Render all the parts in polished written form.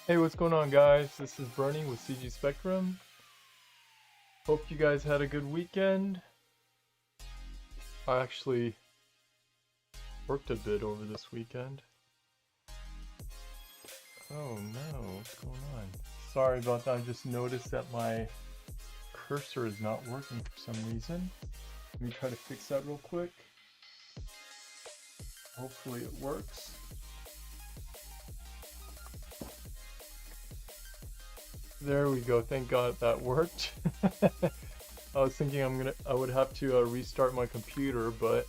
Hey, what's going on, guys? This is Bernie with CG Spectrum. Hope you guys had a good weekend. I actually worked a bit over this weekend. Oh no, what's going on? Sorry about that. I just noticed that my cursor is not working for some reason. Let me try to fix that real quick. Hopefully it works. There we go. Thank God that worked. I was thinking I would have to restart my computer, but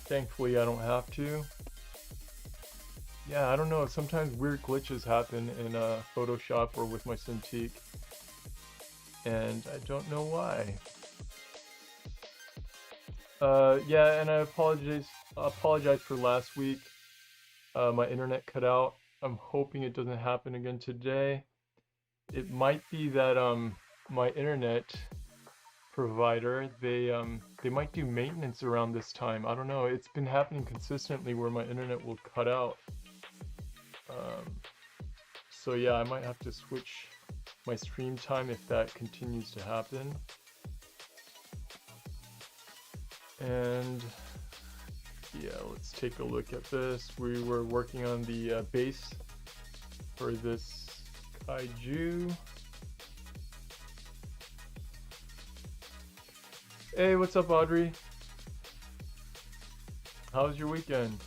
thankfully I don't have to. Yeah, I don't know. Sometimes weird glitches happen in Photoshop or with my Cintiq, and I don't know why. Yeah, and I apologize for last week. My internet cut out. I'm hoping it doesn't happen again today. It might be that my internet provider they might do maintenance around this time. I don't know. It's been happening consistently where my internet will cut out. So yeah, I might have to switch my stream time if that continues to happen. And yeah, let's take a look at this. We were working on the base for this kaiju. Hey, what's up, Audrey? How was your weekend?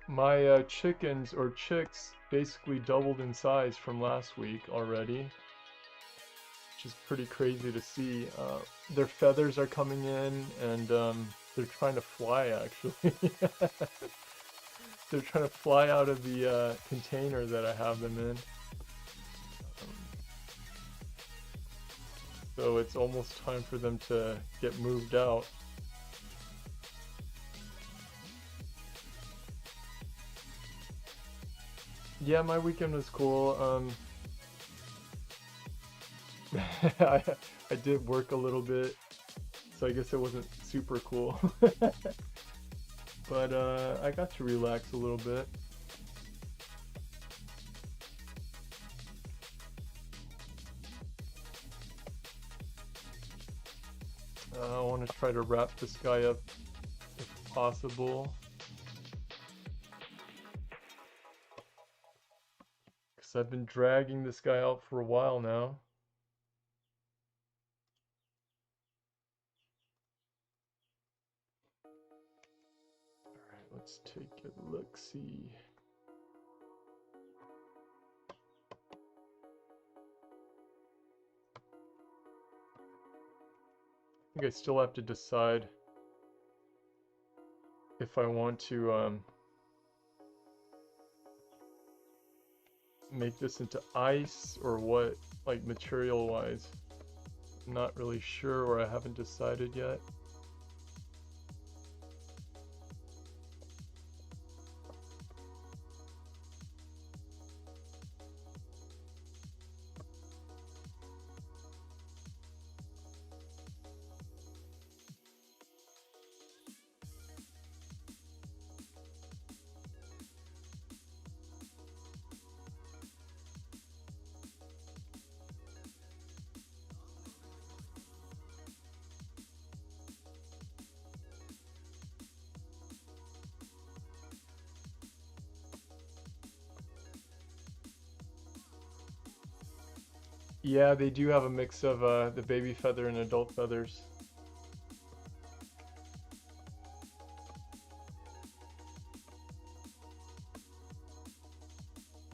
My chickens or chicks basically doubled in size from last week already, which is pretty crazy to see. Their feathers are coming in, and they're trying to fly actually. They're trying to fly out of the container that I have them in. So it's almost time for them to get moved out. Yeah, my weekend was cool. I did work a little bit, so I guess it wasn't super cool. But I got to relax a little bit. I want to try to wrap this guy up if possible. Because I've been dragging this guy out for a while now. Alright, let's take a look-see. I think I still have to decide if I want to make this into ice or what, like material wise. I'm not really sure, or I haven't decided yet. Yeah, they do have a mix of the baby feather and adult feathers.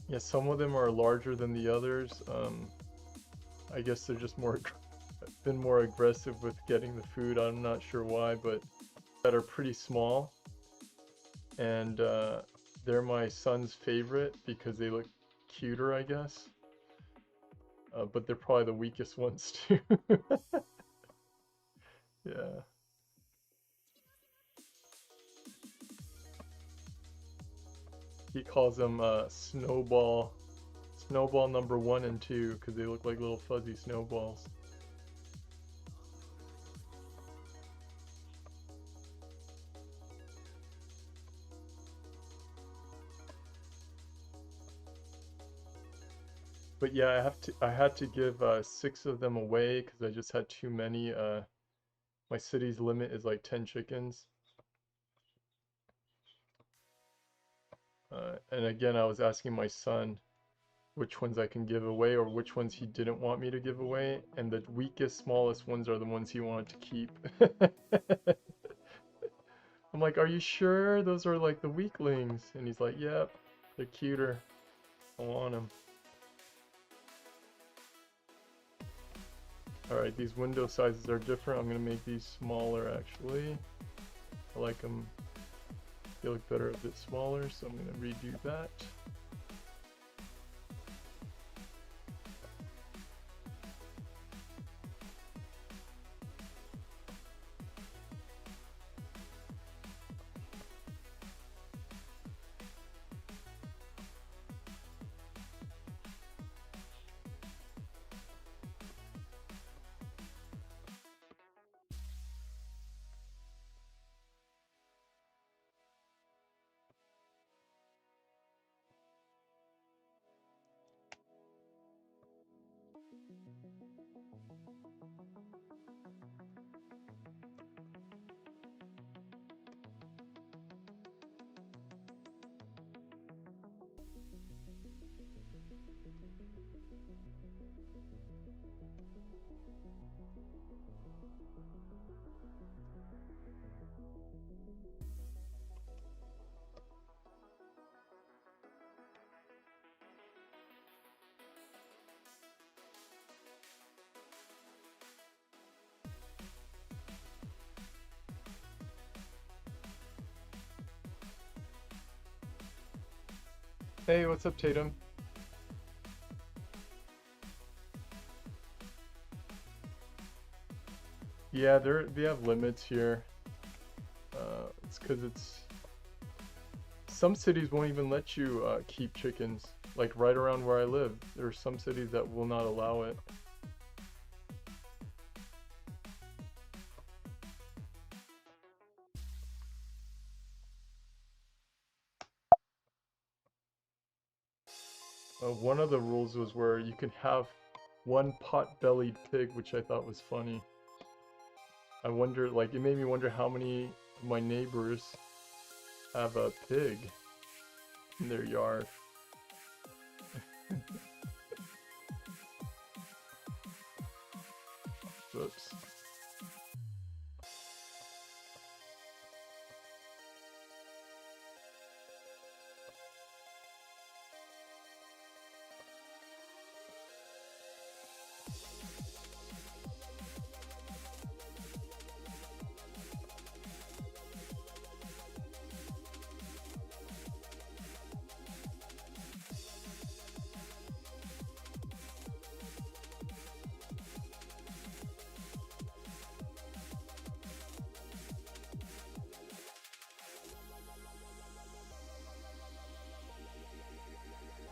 Yeah, some of them are larger than the others. I guess they're just been more aggressive with getting the food. I'm not sure why, but that are pretty small. And they're my son's favorite because they look cuter, I guess. But they're probably the weakest ones too. Yeah. He calls them Snowball snowball number 1 and 2 because they look like little fuzzy snowballs. But yeah, I had to give 6 of them away because I just had too many. My city's limit is like 10 chickens. And again, I was asking my son which ones I can give away or which ones he didn't want me to give away, and the weakest, smallest ones are the ones he wanted to keep. I'm like, are you sure those are like the weaklings? And he's like, yep, they're cuter. I want them. Alright, these window sizes are different. I'm going to make these smaller actually. I like them. They look better a bit smaller, so I'm going to redo that. Hey, what's up, Tatum? Yeah, they have limits here. It's because some cities won't even let you keep chickens. Like right around where I live, there are some cities that will not allow it. One of the rules was where you can have one pot-bellied pig, which I thought was funny. I wonder, like, it made me wonder how many of my neighbors have a pig in their yard. Whoops.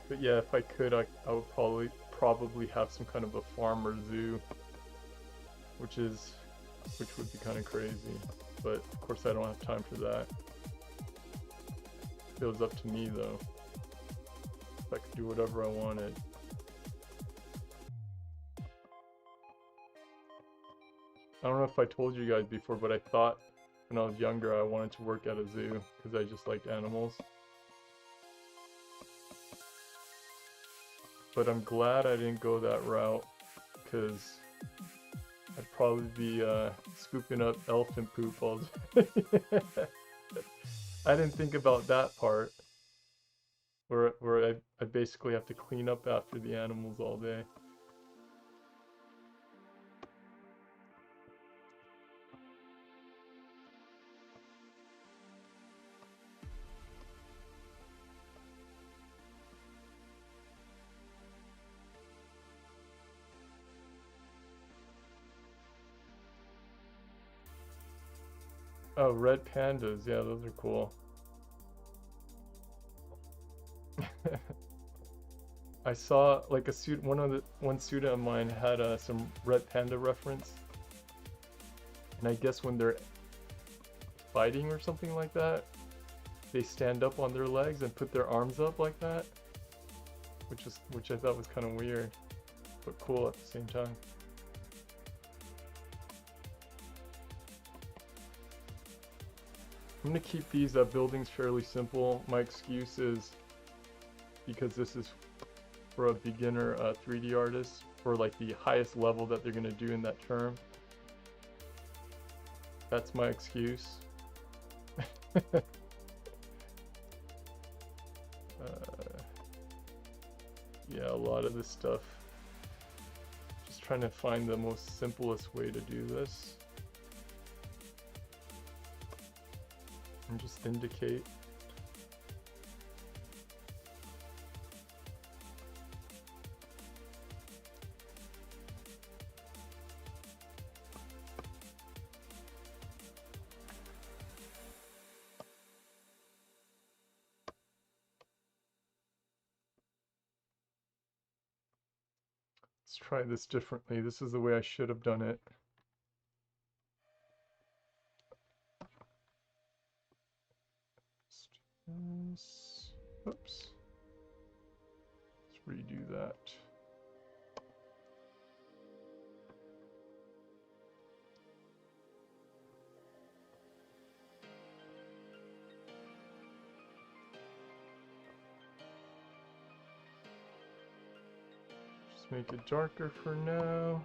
But yeah, if I could, I would probably have some kind of a farm or zoo, which would be kind of crazy. But of course, I don't have time for that. It was up to me though. If I could do whatever I wanted. I don't know if I told you guys before, but I thought when I was younger I wanted to work at a zoo because I just liked animals. But I'm glad I didn't go that route because I'd probably be scooping up elephant poop all day. I didn't think about that part where I basically have to clean up after the animals all day. Oh, red pandas. Yeah, those are cool. I saw like a suit. One student of mine had some Red Panda reference, and I guess when they're fighting or something like that, they stand up on their legs and put their arms up like that, which I thought was kind of weird, but cool at the same time. I'm gonna keep these buildings fairly simple. My excuse is because this is for a beginner 3D artist, for like the highest level that they're gonna do in that term. That's my excuse. Yeah, a lot of this stuff. Just trying to find the most simplest way to do this. And just indicate. Let's try this differently. This is the way I should have done it. Oops. Let's redo that. Just make it darker for now.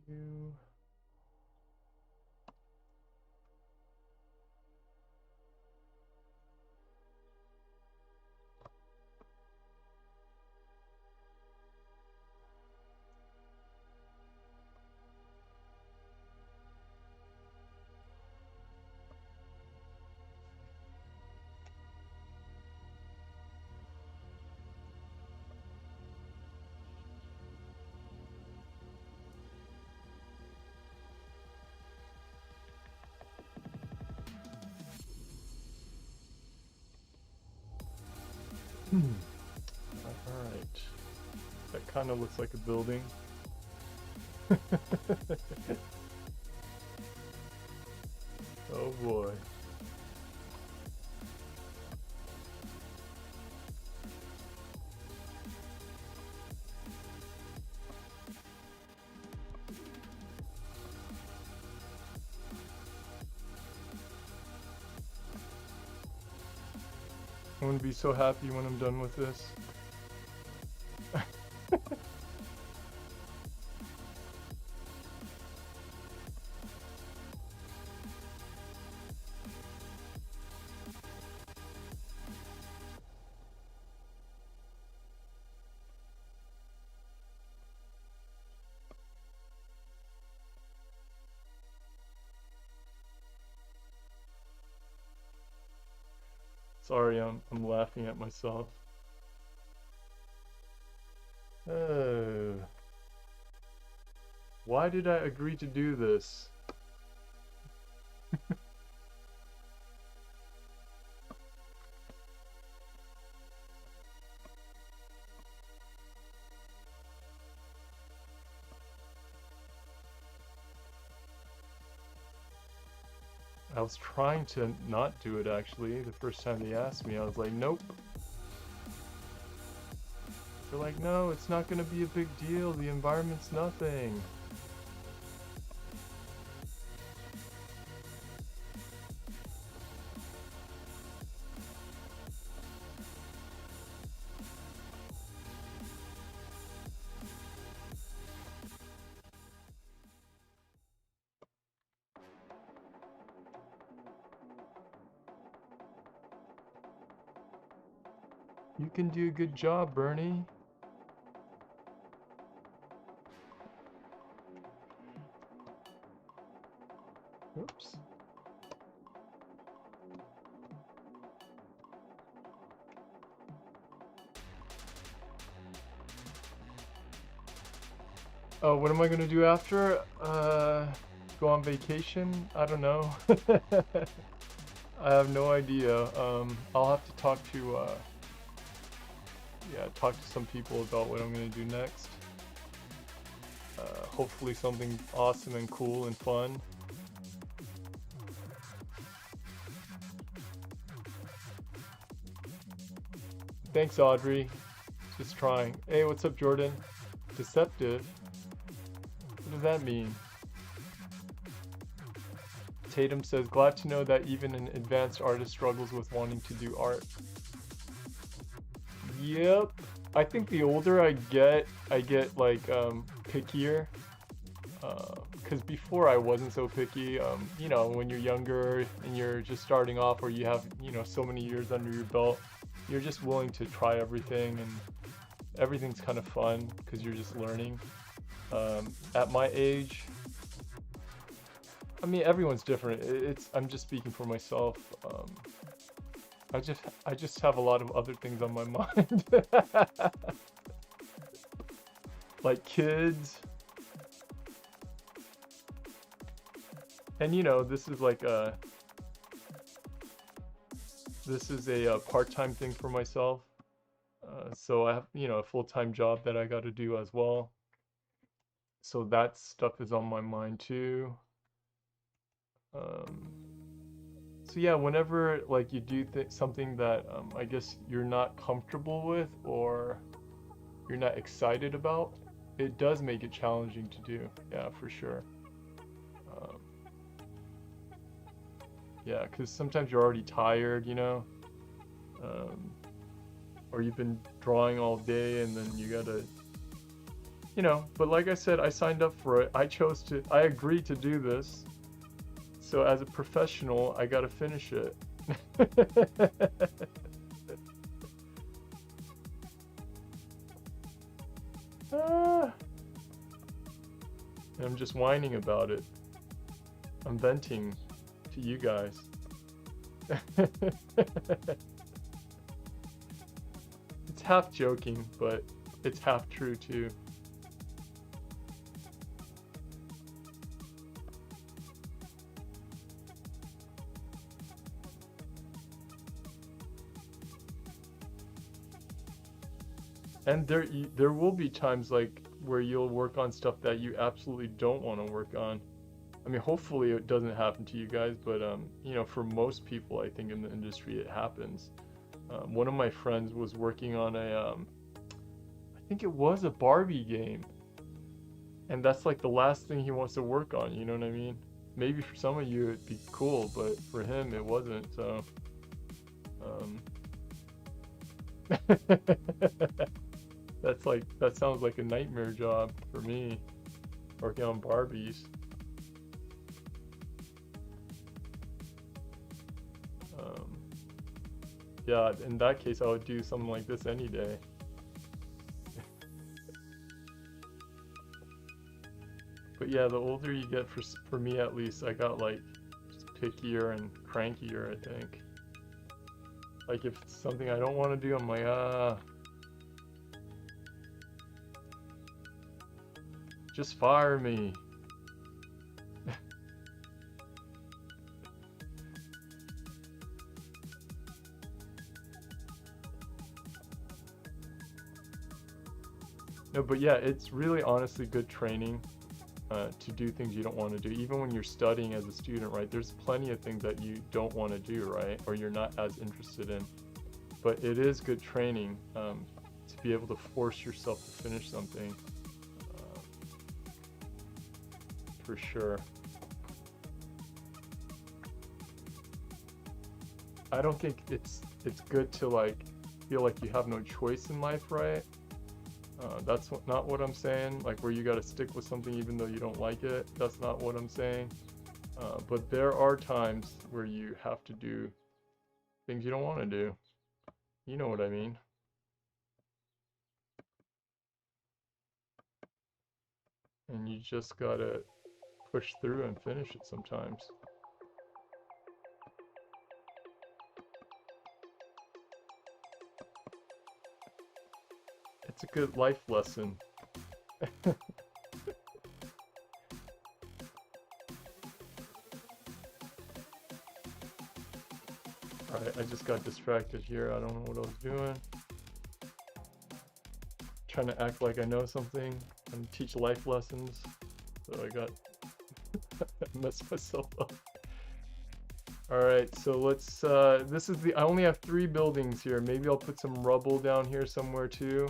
You. Alright. That kind of looks like a building. Oh boy. I'm gonna be so happy when I'm done with this. Sorry, I'm laughing at myself. Why did I agree to do this? I was trying to not do it actually. The first time they asked me, I was like, nope. They're like, no, it's not gonna be a big deal. The environment's nothing. You can do a good job, Bernie. Oops. Oh, what am I gonna do after? Go on vacation? I don't know. I have no idea. I'll have to talk to, talk to some people about what I'm gonna do next. Hopefully something awesome and cool and fun. Thanks, Audrey. Just trying. Hey, what's up, Jordan? Deceptive? What does that mean? Tatum says, glad to know that even an advanced artist struggles with wanting to do art. Yep. I think the older I get like pickier. Because before I wasn't so picky. You know, when you're younger and you're just starting off, or you have, you know, so many years under your belt, you're just willing to try everything, and everything's kind of fun because you're just learning. At my age, I mean, everyone's different. I'm just speaking for myself. I just have a lot of other things on my mind. Like kids. And you know, this is like a part-time thing for myself. So I have, you know, a full-time job that I got to do as well. So that stuff is on my mind too. So yeah, whenever like you do something that I guess you're not comfortable with or you're not excited about, it does make it challenging to do. Yeah, for sure. Yeah, because sometimes you're already tired, you know, or you've been drawing all day and then you gotta, you know. But like I said, I signed up for it. I agreed to do this. So as a professional, I gotta finish it. Ah, and I'm just whining about it. I'm venting to you guys. It's half joking, but it's half true too. And there will be times like where you'll work on stuff that you absolutely don't want to work on. I mean, hopefully it doesn't happen to you guys, but you know, for most people, I think in the industry it happens. One of my friends was working on I think it was a Barbie game, and that's like the last thing he wants to work on. You know what I mean? Maybe for some of you it'd be cool, but for him it wasn't. So, that sounds like a nightmare job for me, working on Barbies. Yeah, in that case, I would do something like this any day. But yeah, the older you get, for me at least, I got like just pickier and crankier, I think. Like if it's something I don't want to do, I'm like, just fire me. No, but yeah, it's really honestly good training to do things you don't want to do. Even when you're studying as a student, right? There's plenty of things that you don't want to do, right? Or you're not as interested in. But it is good training to be able to force yourself to finish something. For sure. I don't think it's good to like feel like you have no choice in life, right? That's not what I'm saying, like where you got to stick with something even though you don't like it. That's not what I'm saying. But there are times where you have to do things you don't want to do. You know what I mean? And you just gotta push through and finish it sometimes. It's a good life lesson. Alright, I just got distracted here. I don't know what I was doing. Trying to act like I know something and teach life lessons. So I got messed myself up. Alright, so let's this is I only have 3 buildings here. Maybe I'll put some rubble down here somewhere too.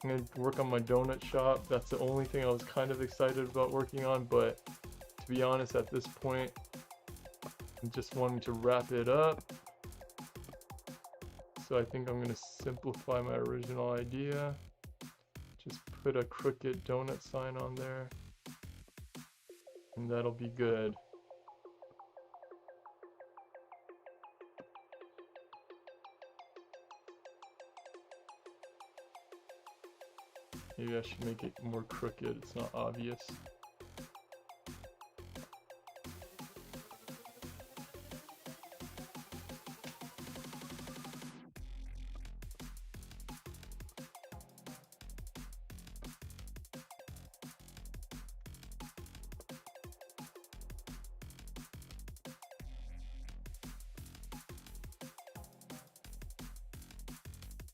I'm gonna work on my donut shop. That's the only thing I was kind of excited about working on, but to be honest, at this point, I'm just wanting to wrap it up. So I think I'm gonna simplify my original idea. Just put a crooked donut sign on there, and that'll be good. Maybe I should make it more crooked, it's not obvious.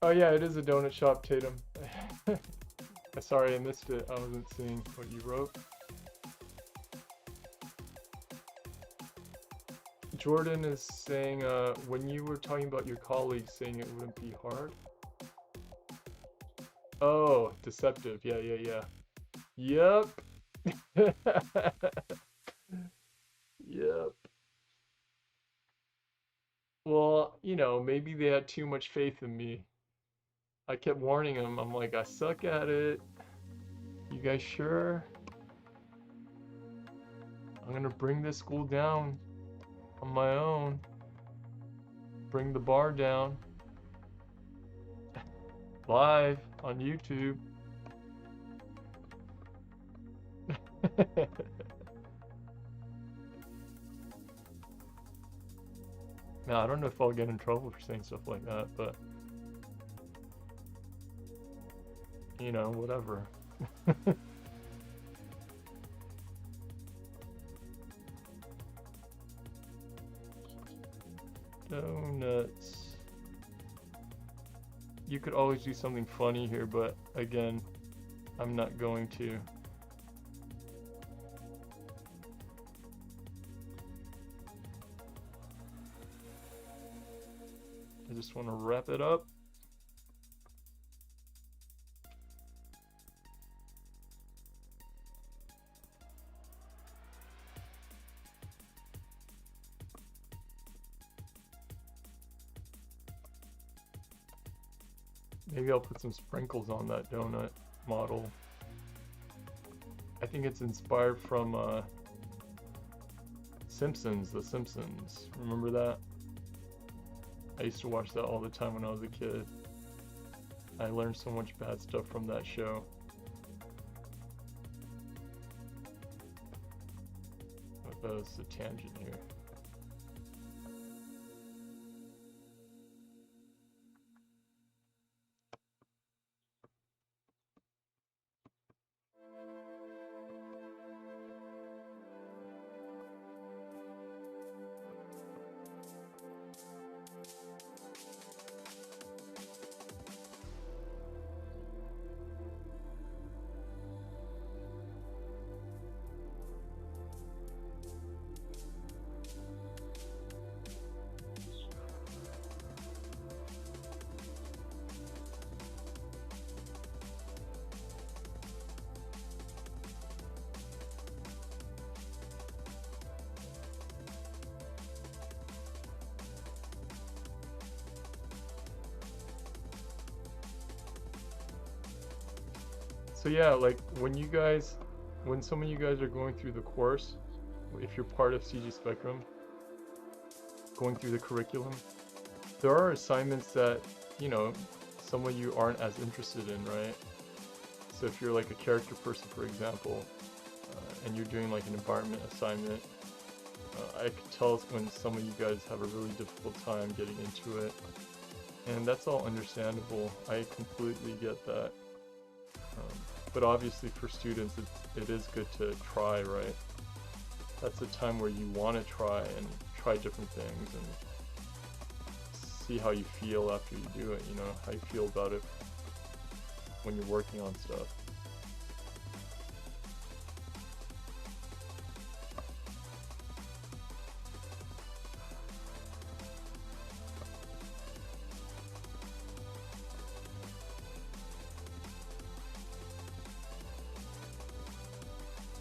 Oh yeah, it is a donut shop, Tatum. Sorry, I missed it. I wasn't seeing what you wrote. Jordan is saying, when you were talking about your colleagues saying it wouldn't be hard. Oh, deceptive. Yeah, yeah, yeah. Yep. Yep. Well, you know, maybe they had too much faith in me. I kept warning them. I'm like, I suck at it. You guys sure? I'm gonna bring this school down on my own. Bring the bar down. Live on YouTube. Now, I don't know if I'll get in trouble for saying stuff like that, but you know, whatever. Donuts. You could always do something funny here, but again, I'm not going to. I just want to wrap it up. Maybe I'll put some sprinkles on that donut model. I think it's inspired from Simpsons, The Simpsons. Remember that? I used to watch that all the time when I was a kid. I learned so much bad stuff from that show. That was a tangent here. So yeah, like when some of you guys are going through the course, if you're part of CG Spectrum, going through the curriculum, there are assignments that, you know, some of you aren't as interested in, right? So if you're like a character person, for example, and you're doing like an environment assignment, I could tell when some of you guys have a really difficult time getting into it. And that's all understandable. I completely get that. But obviously for students, it is good to try, right? That's a time where you want to try and try different things and see how you feel after you do it, you know, how you feel about it when you're working on stuff.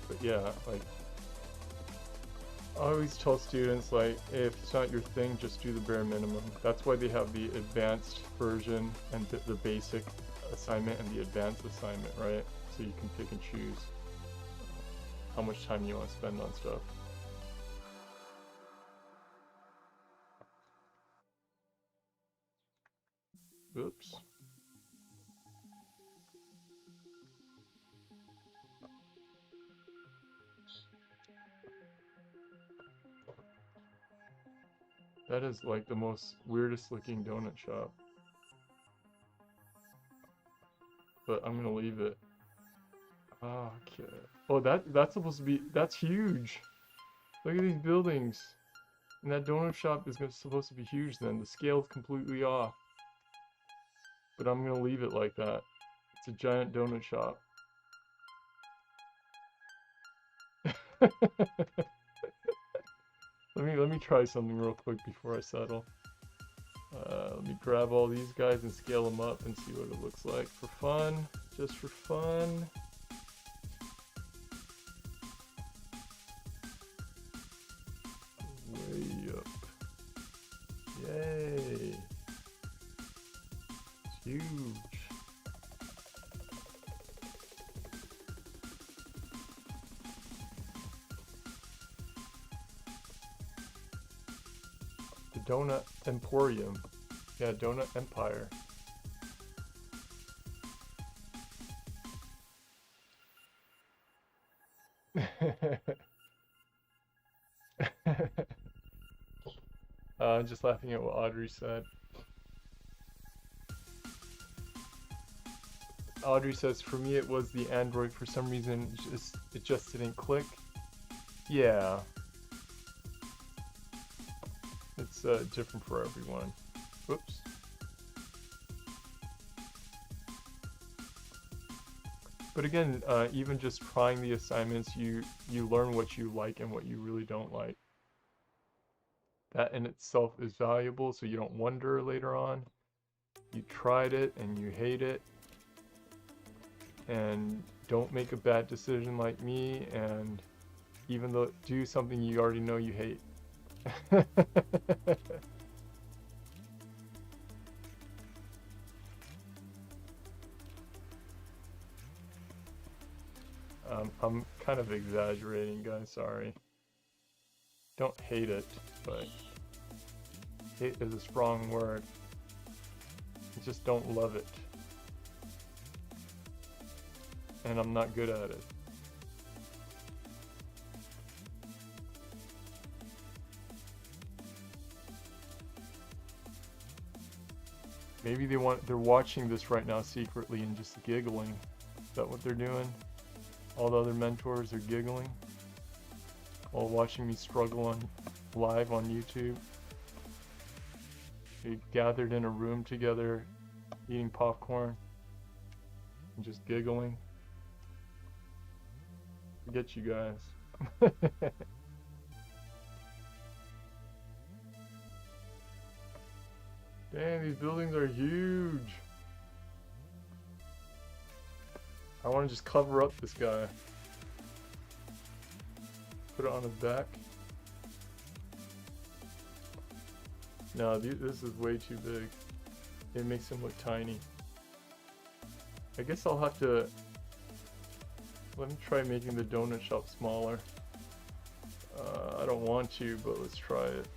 But yeah, like, I always tell students, like, if it's not your thing, just do the bare minimum. That's why they have the advanced version and the basic assignment and the advanced assignment, right? So you can pick and choose how much time you want to spend on stuff. Oops. That is like the most weirdest looking donut shop. But I'm gonna leave it. Okay. Oh, that's supposed to be, that's huge. Look at these buildings. And that donut shop is supposed to be huge then. The scale's completely off. But I'm gonna leave it like that. It's a giant donut shop. Let me try something real quick before I settle. Let me grab all these guys and scale them up and see what it looks like for fun. Just for fun. Way up. Yay. It's huge. The Donut Emporium. Yeah, Donut Empire. Just laughing at what Audrey said. Audrey says, for me it was the Android. For some reason, it just didn't click. Yeah. It's different for everyone. Whoops. But again, even just trying the assignments, you learn what you like and what you really don't like. That in itself is valuable, so you don't wonder later on. You tried it and you hate it. And don't make a bad decision like me, and even though do something you already know you hate. I'm kind of exaggerating, guys, sorry. Don't hate it, but hate is a strong word. Just don't love it. And I'm not good at it. Maybe they're watching this right now secretly and just giggling. Is that what they're doing? All the other mentors are giggling while watching me struggle live on YouTube. We gathered in a room together, eating popcorn and just giggling. Forget you guys. Damn, these buildings are huge. I want to just cover up this guy. Put it on his back. No, this is way too big. It makes him look tiny. I guess I'll have to Let me try making the donut shop smaller. I don't want to, but let's try it.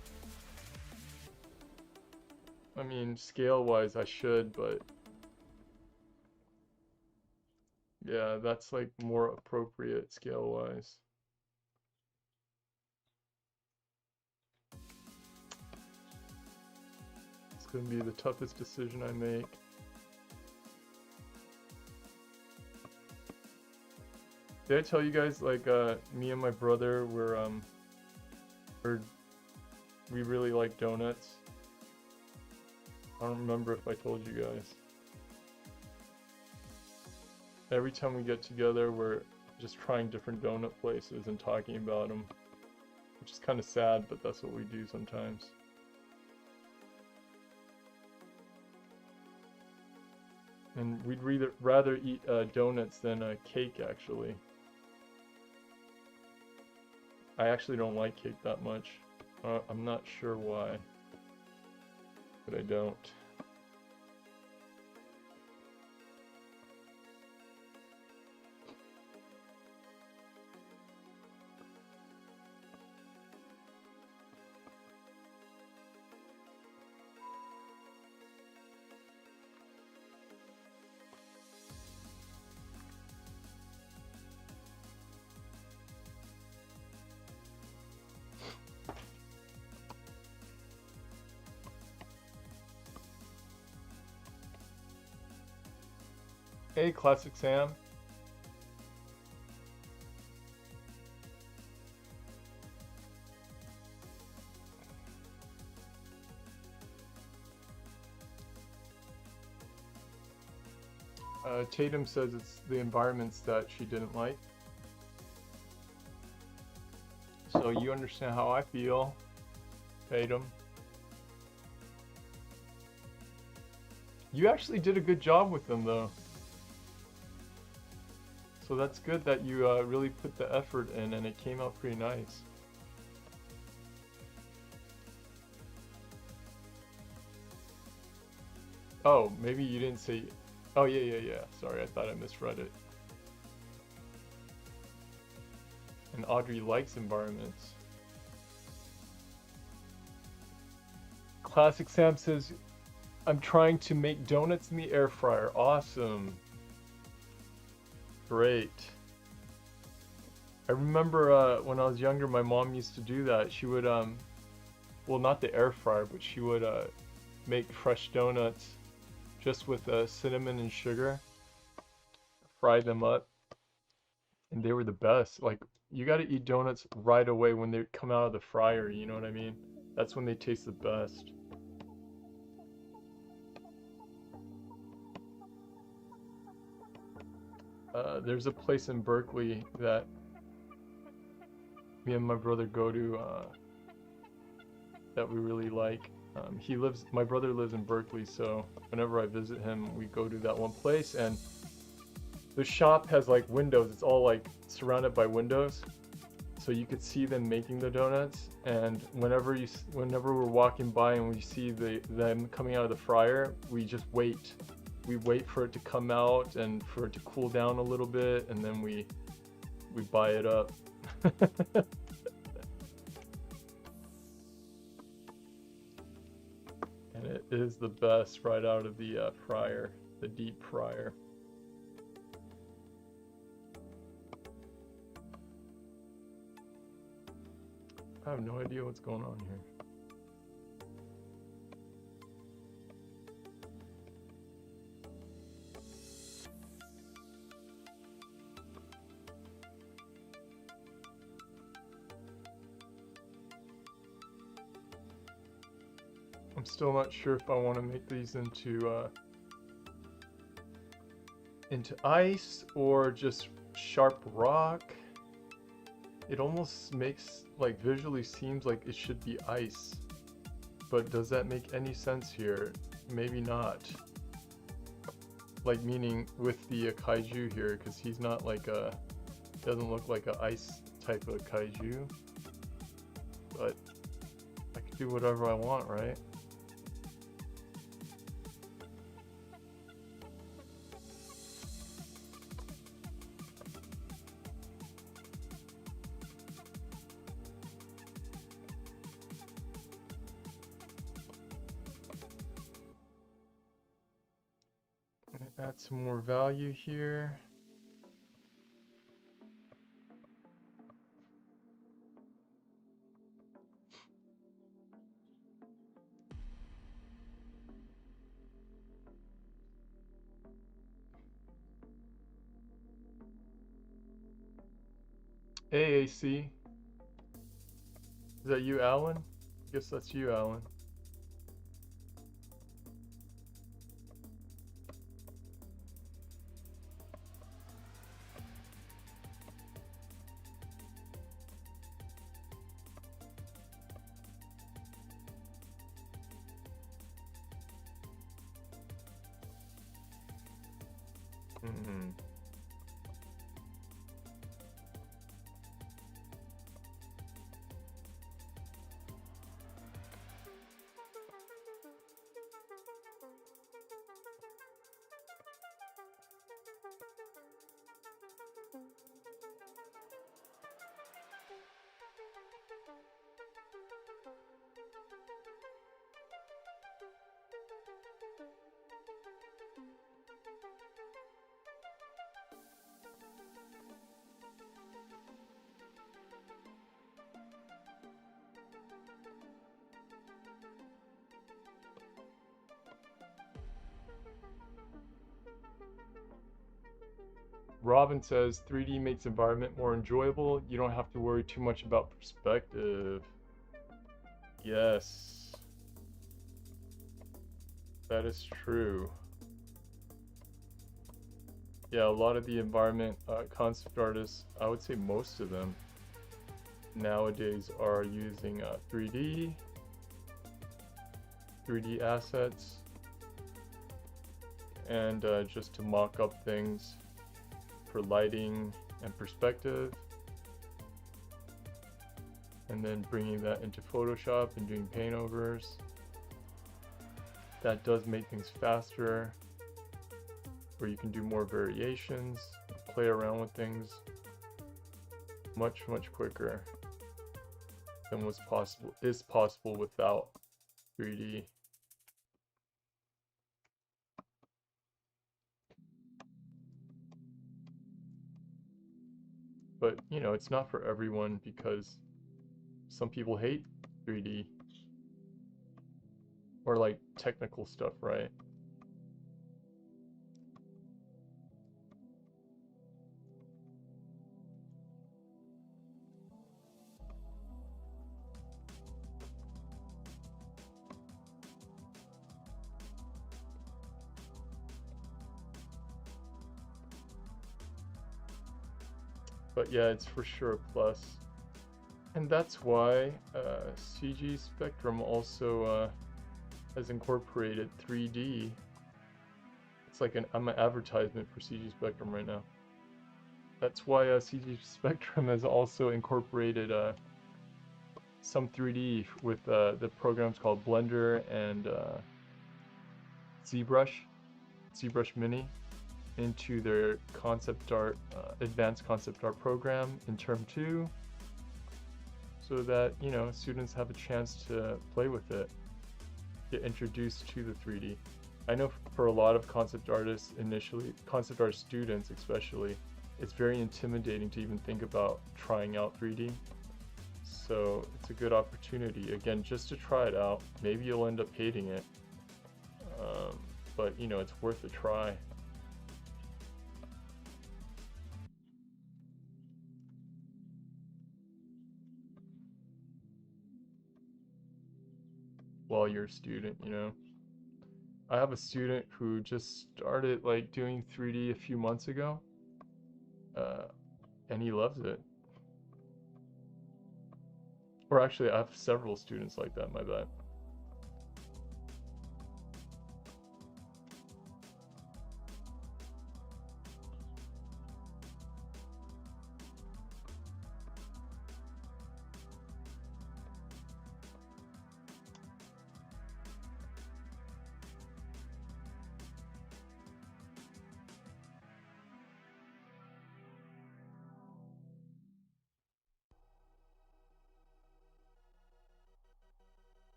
I mean, scale-wise I should, but yeah, that's like more appropriate scale-wise. It's gonna be the toughest decision I make. Did I tell you guys, like, me and my brother we really like donuts? I don't remember if I told you guys. Every time we get together, we're just trying different donut places and talking about them, which is kind of sad, but that's what we do sometimes. And we'd rather eat donuts than cake, actually. I actually don't like cake that much. I'm not sure why, but I don't. Hey, Classic Sam. Tatum says it's the environments that she didn't like. So you understand how I feel, Tatum. You actually did a good job with them, though. So that's good that you really put the effort in and it came out pretty nice. Oh, maybe you didn't say... Oh, yeah. Sorry, I thought I misread it. And Audrey likes environments. Classic Sam says, I'm trying to make donuts in the air fryer. Awesome. Great. I remember when I was younger, my mom used to do that. She would, well, not the air fryer, but she would make fresh donuts just with cinnamon and sugar, fry them up, and they were the best. Like, you gotta eat donuts right away when they come out of the fryer, you know what I mean? That's when they taste the best. There's a place in Berkeley that me and my brother go to that we really like. My brother lives in Berkeley, so whenever I visit him, we go to that one place, and the shop has like windows. It's all like surrounded by windows, so you could see them making the donuts. And whenever we're walking by and we see them coming out of the fryer, we just wait. We wait for it to come out and for it to cool down a little bit, and then we buy it up. And it is the best right out of the fryer, the deep fryer. I have no idea what's going on here. I'm still not sure if I want to make these into ice or just sharp rock. It almost makes, like, visually seems like it should be ice, but does that make any sense here? Maybe not. Like, meaning with the kaiju here, because he's not like doesn't look like a ice type of kaiju, but I can do whatever I want, right? Add some more value here. AAC. Is that you, Alan? I guess that's you, Alan. Mm-hmm. Robin says 3D makes environment more enjoyable. You don't have to worry too much about perspective. Yes. That is true. Yeah, a lot of the environment concept artists, I would say most of them nowadays are using 3D assets, and just to mock up things for lighting and perspective, and then bringing that into Photoshop and doing paint overs. That does make things faster, where you can do more variations, play around with things much quicker than is possible without 3D. But you know, it's not for everyone, because some people hate 3D or like technical stuff, right? But yeah, it's for sure a plus. And that's why CG Spectrum also has incorporated 3D. It's like I'm an advertisement for CG Spectrum right now. That's why CG Spectrum has also incorporated some 3D with the programs called Blender and ZBrush Mini, into their concept art, advanced concept art program in term 2, so that, you know, students have a chance to play with it, get introduced to the 3D. I know for a lot of concept artists initially, concept art students especially, it's very intimidating to even think about trying out 3D. So it's a good opportunity, again, just to try it out. Maybe you'll end up hating it, but you know, it's worth a try. While you're a student, you know. I have a student who just started like doing 3D a few months ago, and he loves it. Or actually, I have several students like that, my bad.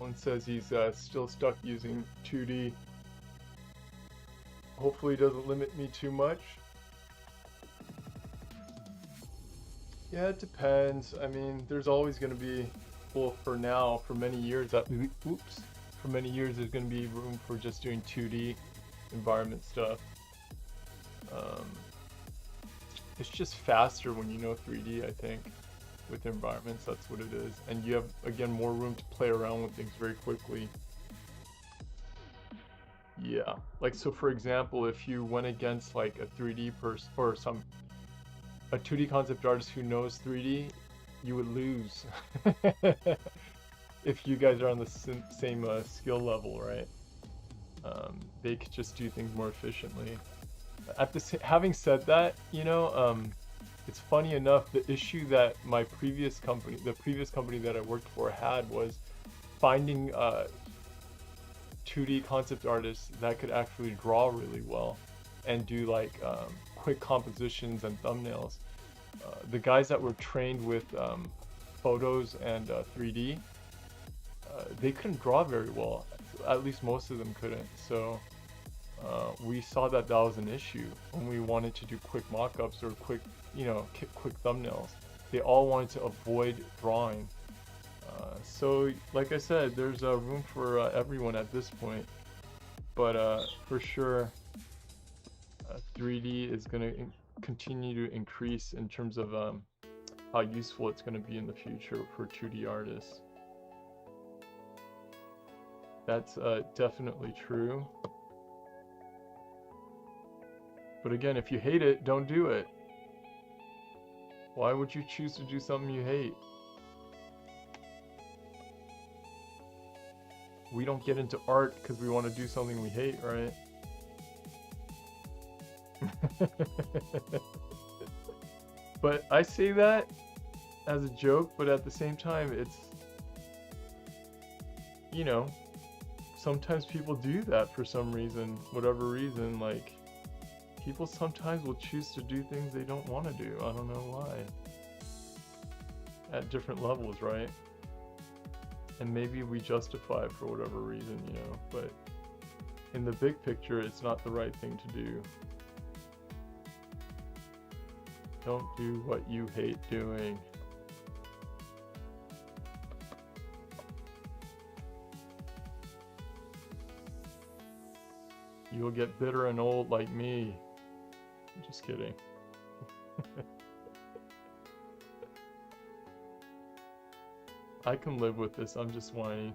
One says he's still stuck using 2D. Hopefully it doesn't limit me too much. Yeah, it depends. I mean, there's always going to be, well, for now, for many years, for many years there's going to be room for just doing 2D environment stuff. It's just faster when you know 3D, I think, with environments. That's what it is. And you have, again, more room to play around with things very quickly. Yeah, like, so for example, if you went against like a 3D person or a 2D concept artist who knows 3D, you would lose. If you guys are on the same skill level, right? They could just do things more efficiently. Having said that, you know, it's funny enough, the issue that the previous company that I worked for had was finding 2D concept artists that could actually draw really well and do like quick compositions and thumbnails. The guys that were trained with photos and 3D, they couldn't draw very well. At least most of them couldn't. So we saw that was an issue when we wanted to do quick mock-ups or quick thumbnails. They all wanted to avoid drawing. So like I said, there's room for everyone at this point. But for sure, 3D is going to continue to increase in terms of how useful it's going to be in the future for 2D artists. That's definitely true. But again, if you hate it, don't do it. Why would you choose to do something you hate? We don't get into art because we want to do something we hate, right? But I say that as a joke, but at the same time, it's, you know, sometimes people do that for some reason, whatever reason. Like, people sometimes will choose to do things they don't want to do. I don't know why. At different levels, right? And maybe we justify it for whatever reason, you know, but in the big picture, it's not the right thing to do. Don't do what you hate doing. You'll get bitter and old like me. I'm just kidding. I can live with this, I'm just whining.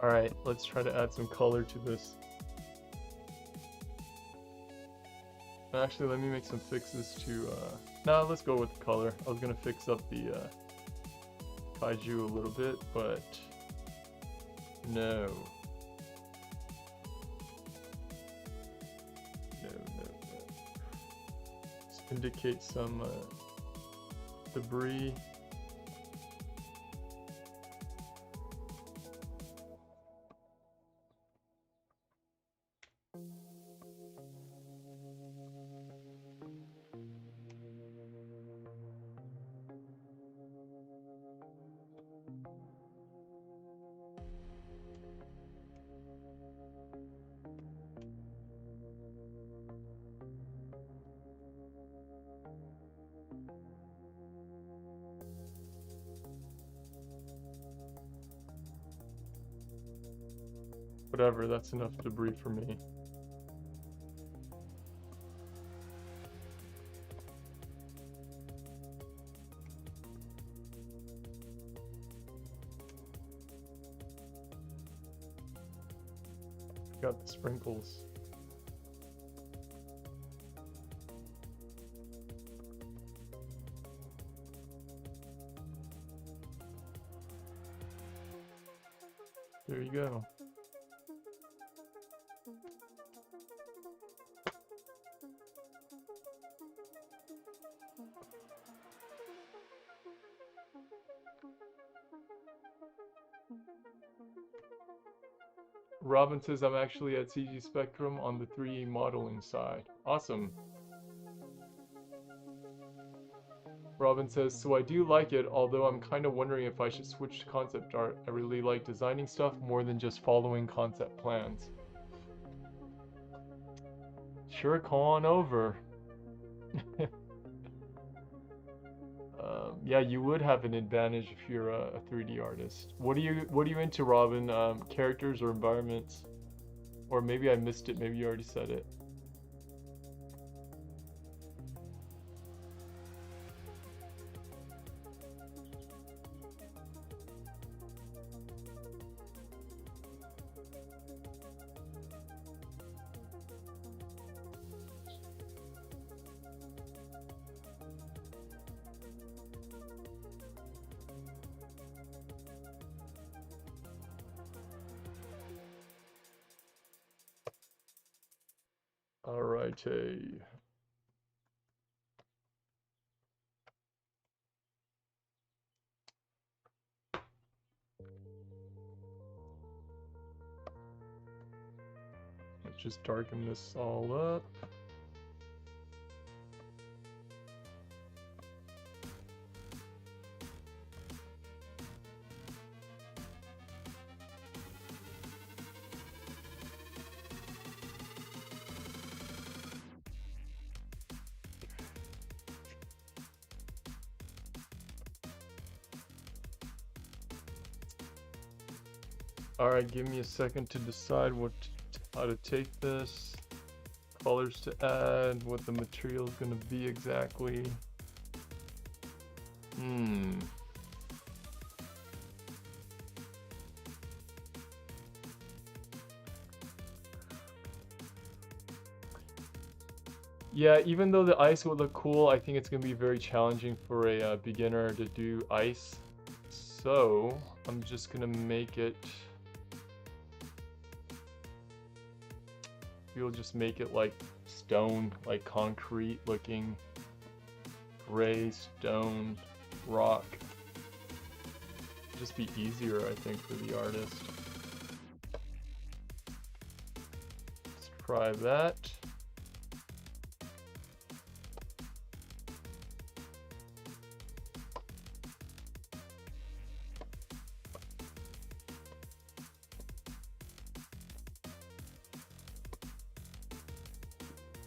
Alright, let's try to add some color to this. Actually, let me make some fixes to, nah, let's go with the color. I was gonna fix up the, Kaiju a little bit, but no. No. Let's indicate some, debris. Whatever, that's enough debris for me. Got the sprinkles. There you go. Robin says I'm actually at CG Spectrum on the 3D modeling side. Awesome. Robin says, so I do like it, although I'm kind of wondering if I should switch to concept art. I really like designing stuff more than just following concept plans. Sure, call on over. Yeah, you would have an advantage if you're a 3D artist. What are you into, Robin? Characters or environments? Or maybe I missed it. Maybe you already said it. Alrighty. Let's just darken this all up. Alright, give me a second to decide how to take this. Colors to add, what the material is going to be exactly. Yeah, even though the ice would look cool, I think it's going to be very challenging for a beginner to do ice. So, I'm just going to make it... We'll just make it like stone, like concrete looking, gray, stone, rock. Just be easier, I think, for the artist. Let's try that.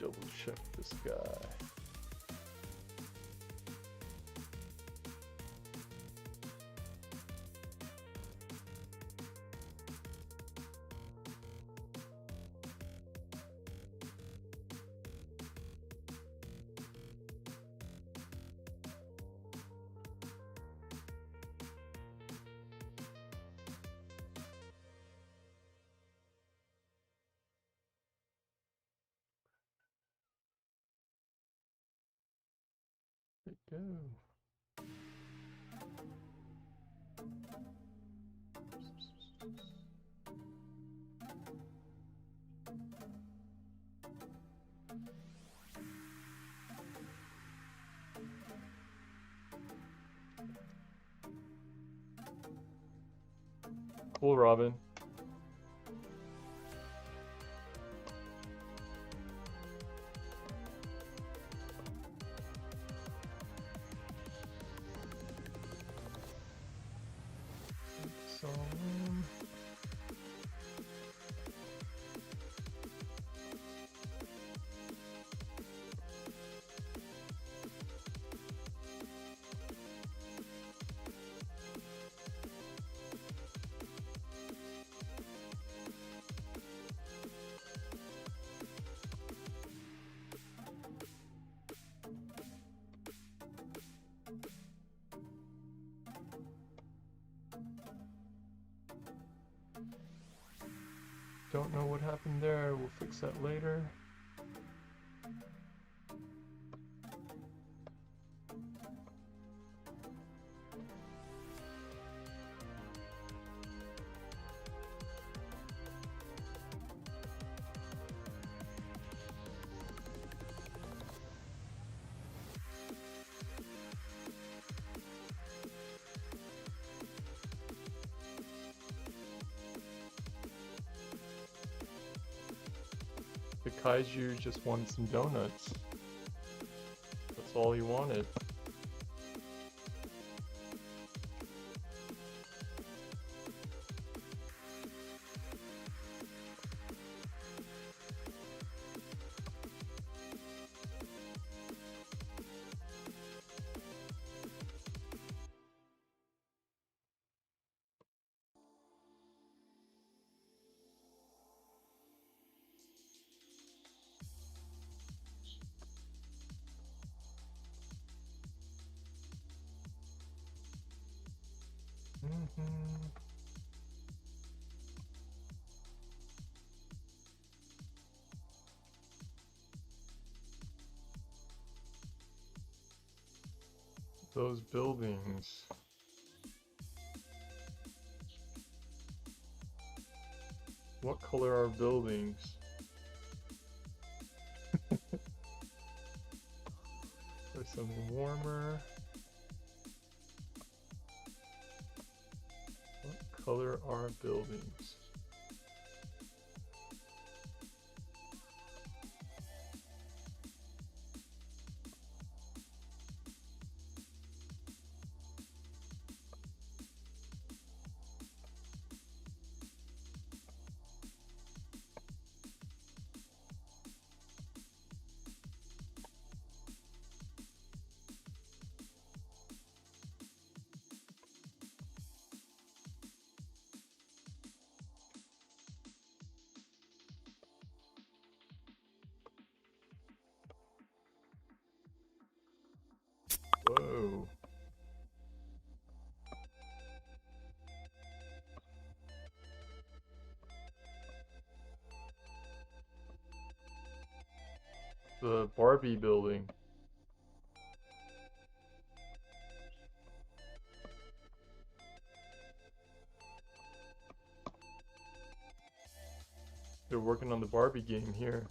Double check this guy. There we go. Cool, Robin. Don't know what happened there. We'll fix that later. The kaiju just wanted some donuts. That's all he wanted. Those buildings. What color are buildings? There's something warmer. What color are buildings? Whoa. The Barbie building. They're working on the Barbie game here.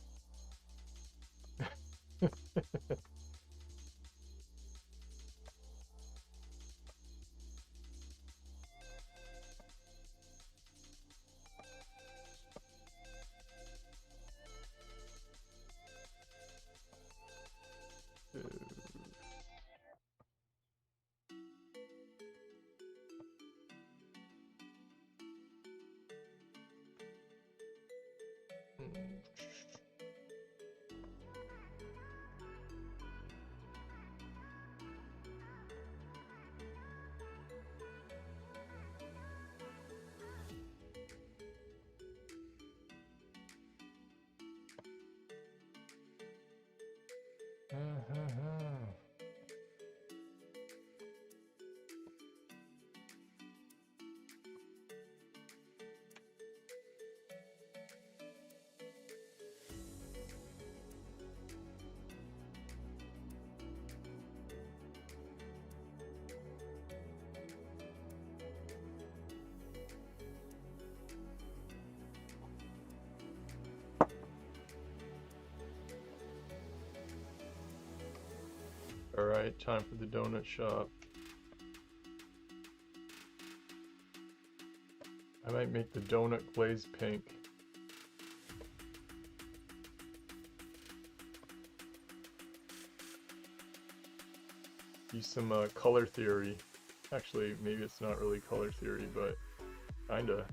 Alright, time for the donut shop. I might make the donut glaze pink. Use some color theory. Actually, maybe it's not really color theory, but kinda.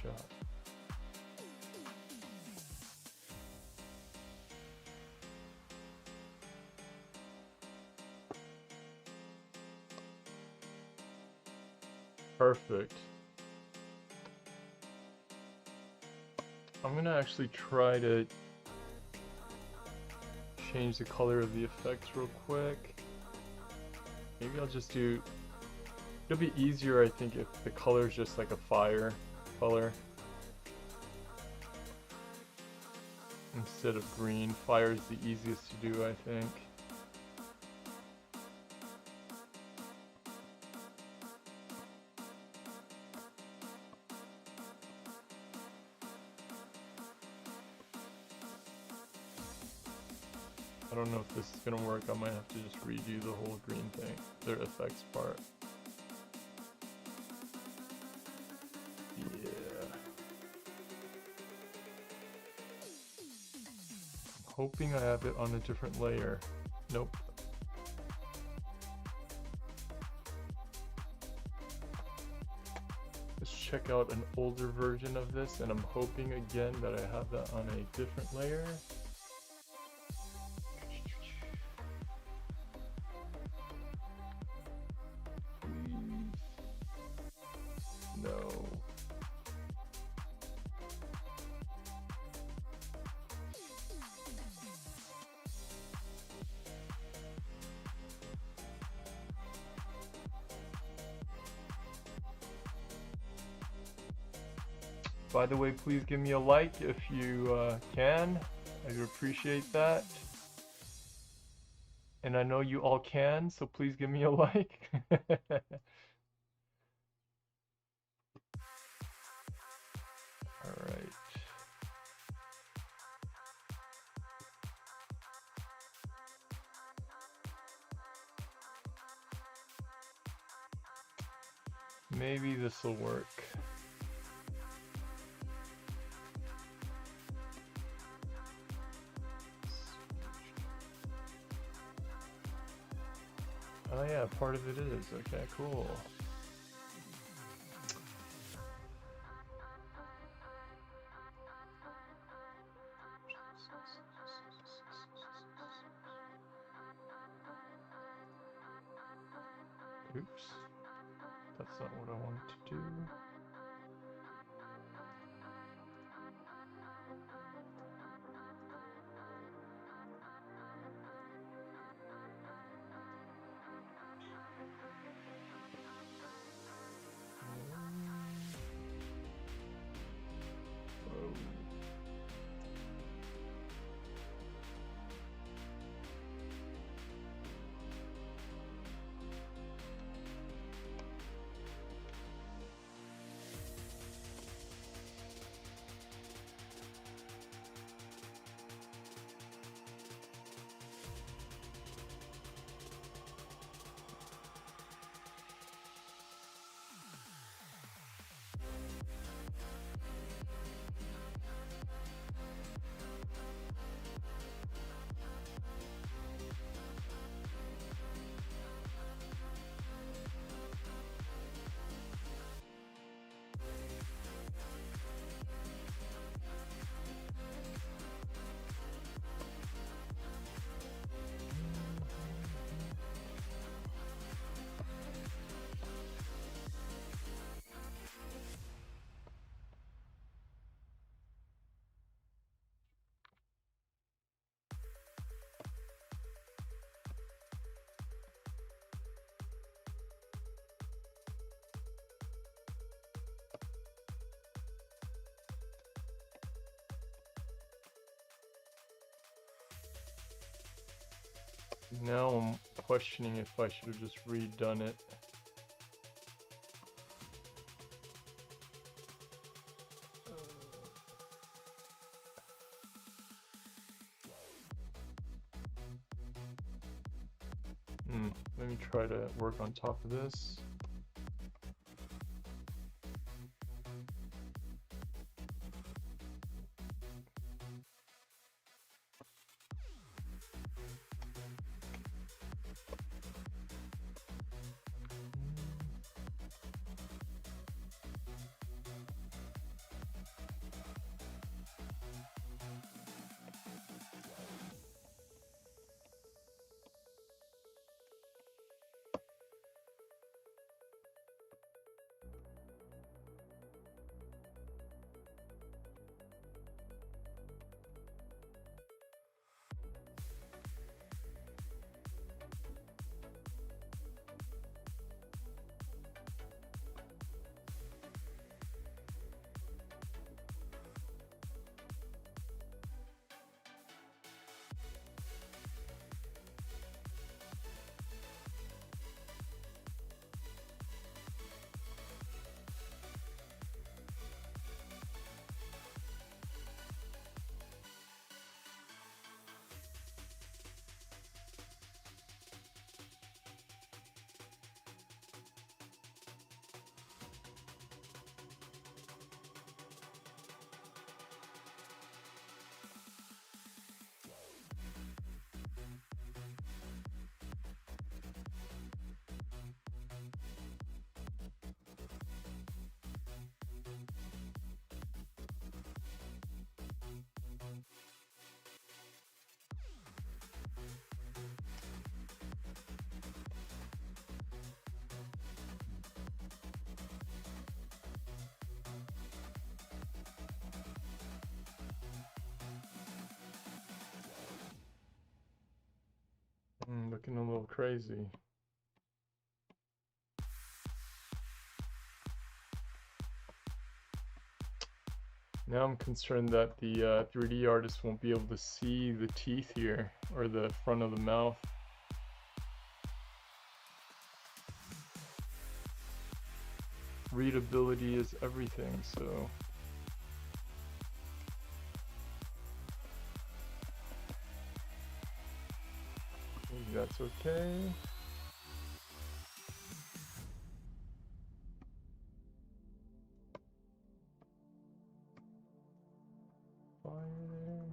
shot. Perfect. I'm gonna actually try to change the color of the effects real quick. Maybe I'll just do... It'll be easier, I think, if the color is just like a fire color instead of green. Fire is the easiest to do, I think. I don't know if this is gonna work. I might have to just redo the whole green thing, the effects part. Yeah. I'm hoping I have it on a different layer. Nope. Let's check out an older version of this, and I'm hoping again that I have that on a different layer. No. By the way, please give me a like if you can. I would appreciate that. And I know you all can, so please give me a like. Alright. Maybe this will work. Oh yeah, part of it is. Okay, cool. Oops. That's not what I wanted to do. Now I'm questioning if I should have just redone it. Let me try to work on top of this. looking a little crazy. Now I'm concerned that the 3D artist won't be able to see the teeth here, or the front of the mouth. Readability is everything, so... maybe that's okay. Fire there.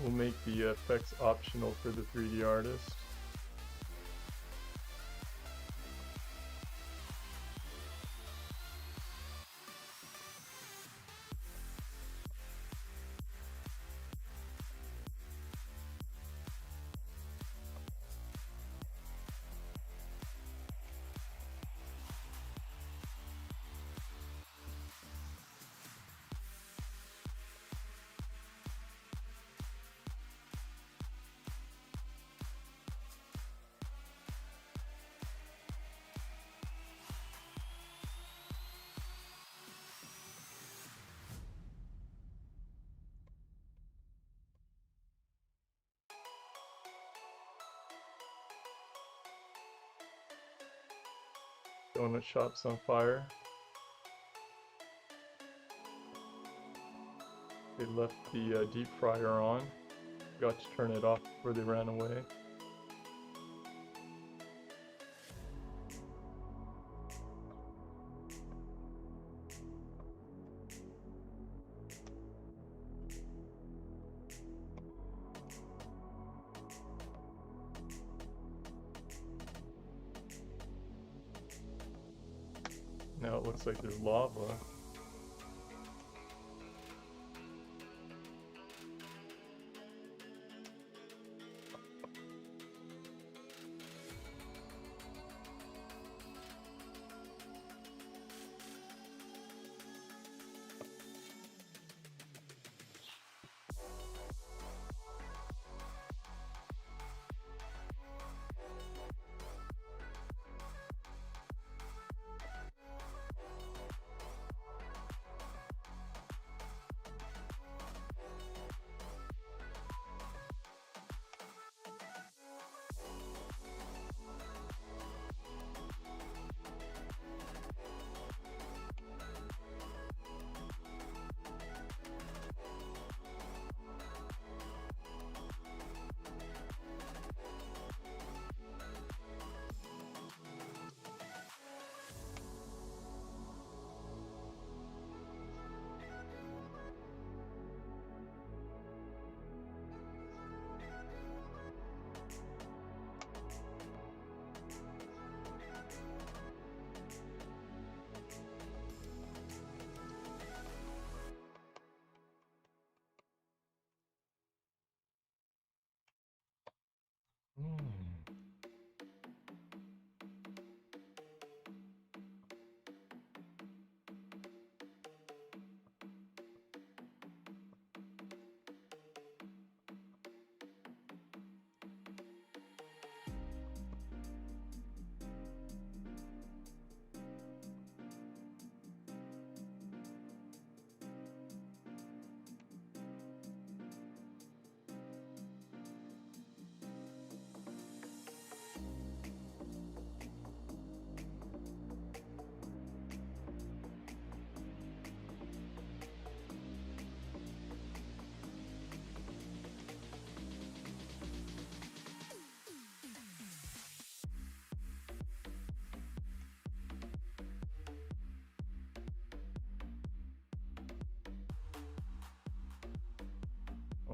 We'll make the effects optional for the 3D artist. Donut shop's on fire. They left the deep fryer on. Forgot to turn it off before they ran away. Now it looks like there's lava.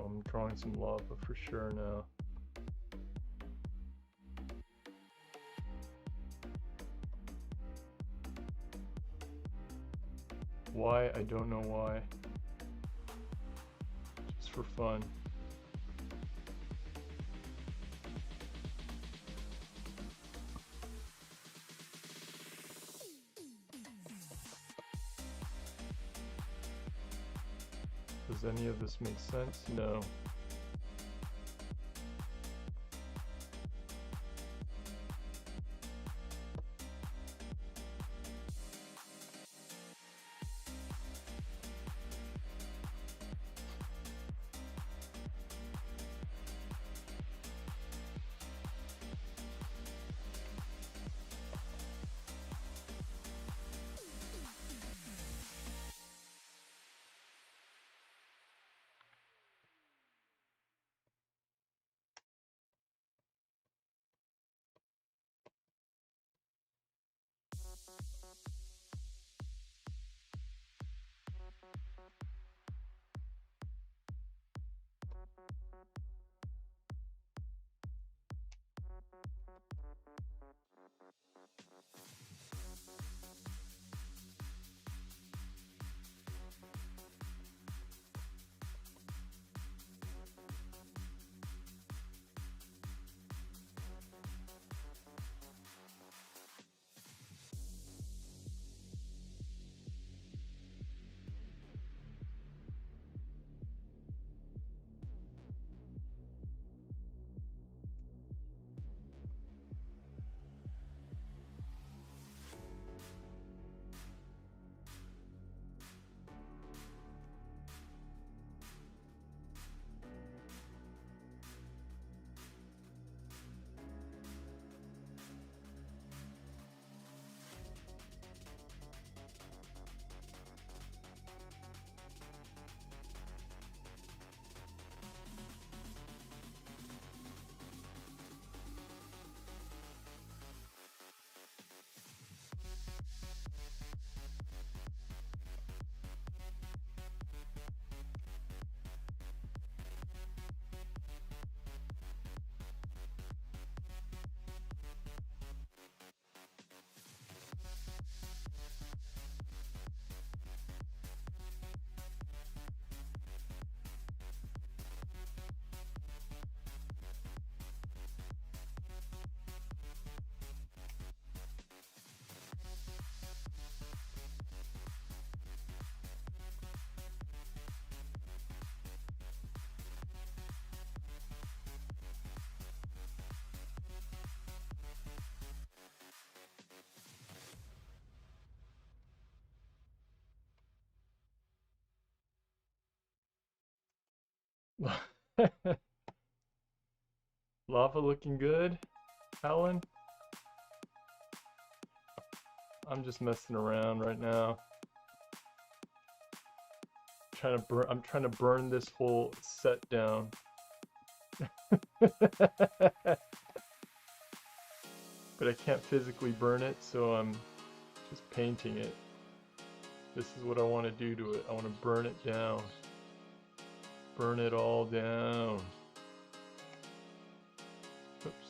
I'm drawing some lava for sure now. Why? I don't know why. Just for fun. Does any of this make sense? No. Lava looking good, Alan? I'm just messing around right now. I'm trying to burn this whole set down. But I can't physically burn it, so I'm just painting it. This is what I want to do to it. I want to burn it down. Burn it all down. Oops.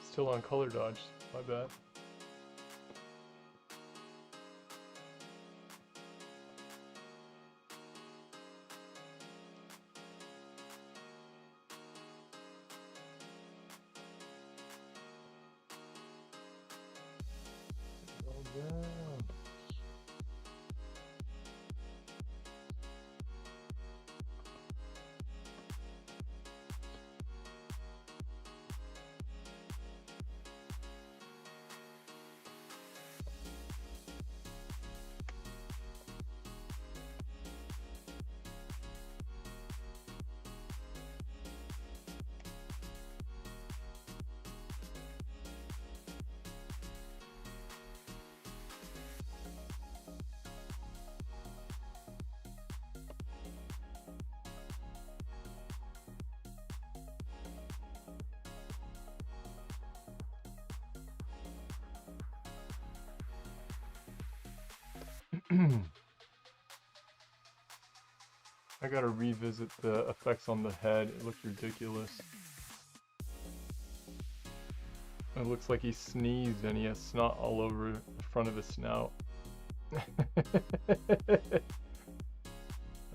Still on color dodge. My bad. All down. I gotta revisit the effects on the head. It looked ridiculous. It looks like he sneezed and he has snot all over the front of his snout.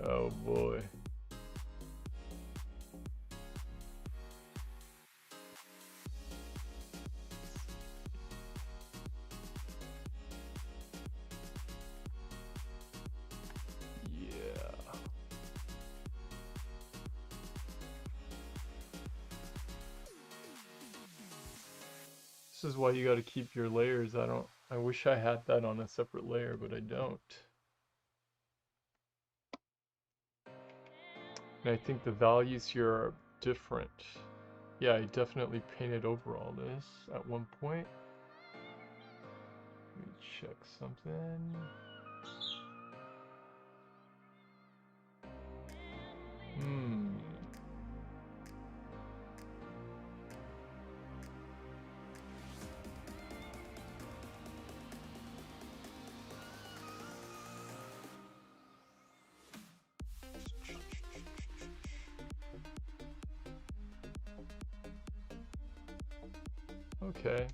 Oh boy. This is why you got to keep your layers. I wish I had that on a separate layer, but I don't. And I think the values here are different. Yeah, I definitely painted over all this at one point. Let me check something. Okay.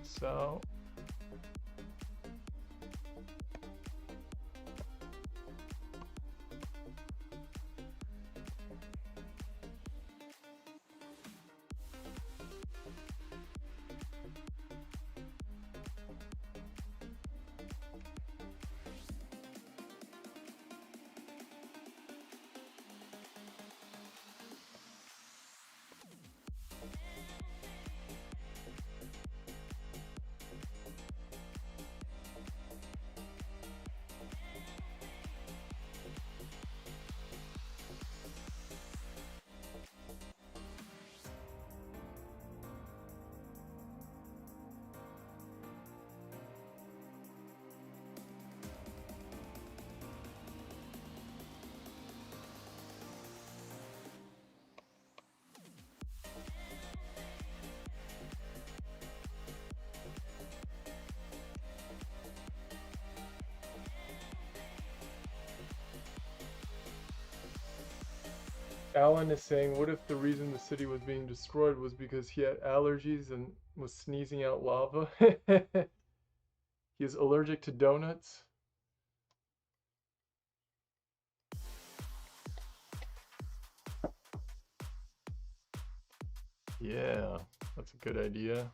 So Alan is saying, what if the reason the city was being destroyed was because he had allergies and was sneezing out lava? He is allergic to donuts. Yeah, that's a good idea.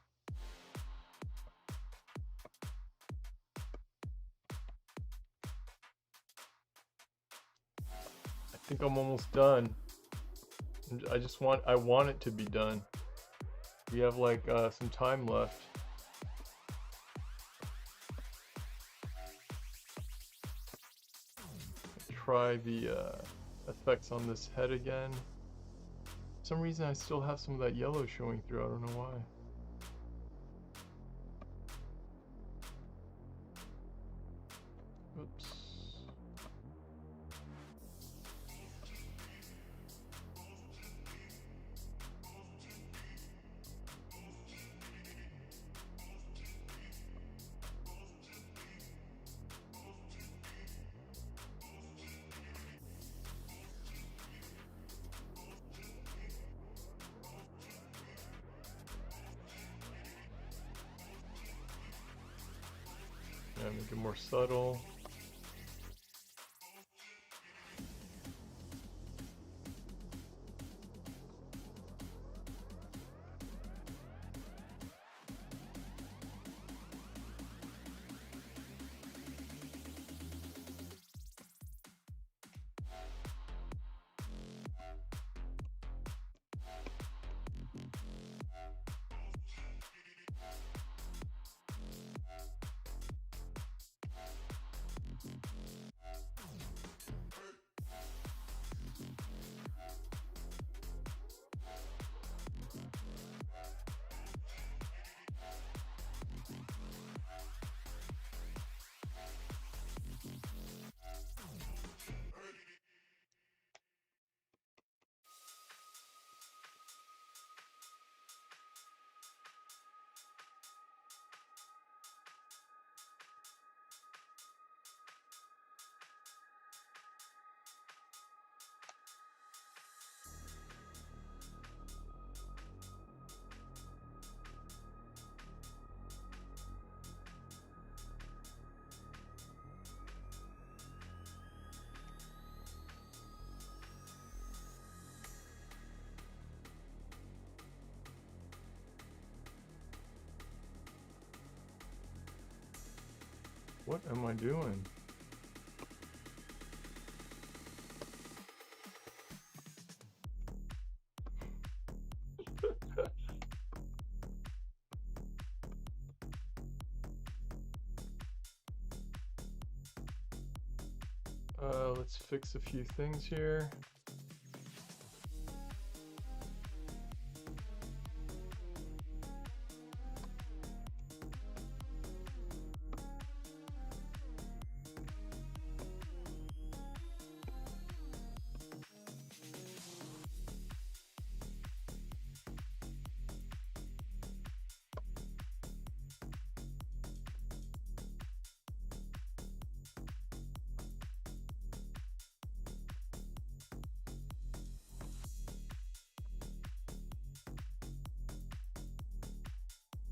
I think I'm almost done. I want it to be done. We have like some time left. Try the effects on this head again. For some reason I still have some of that yellow showing through. I don't know why. Oops. Yeah, make it more subtle. What am I doing? Let's fix a few things here.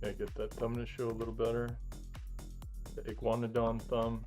Okay, get that thumb to show a little better. The iguanodon thumb.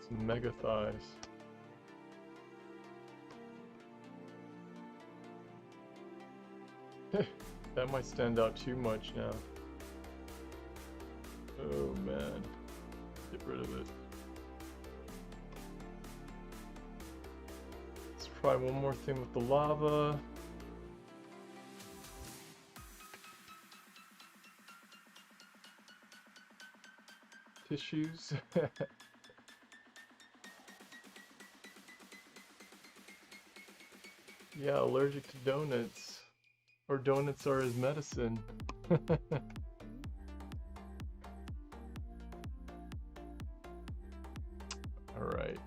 Some mega thighs. That might stand out too much now. Oh man. Get rid of it. Let's try one more thing with the lava. Tissues. Yeah, allergic to donuts. Or donuts are his medicine. Alright.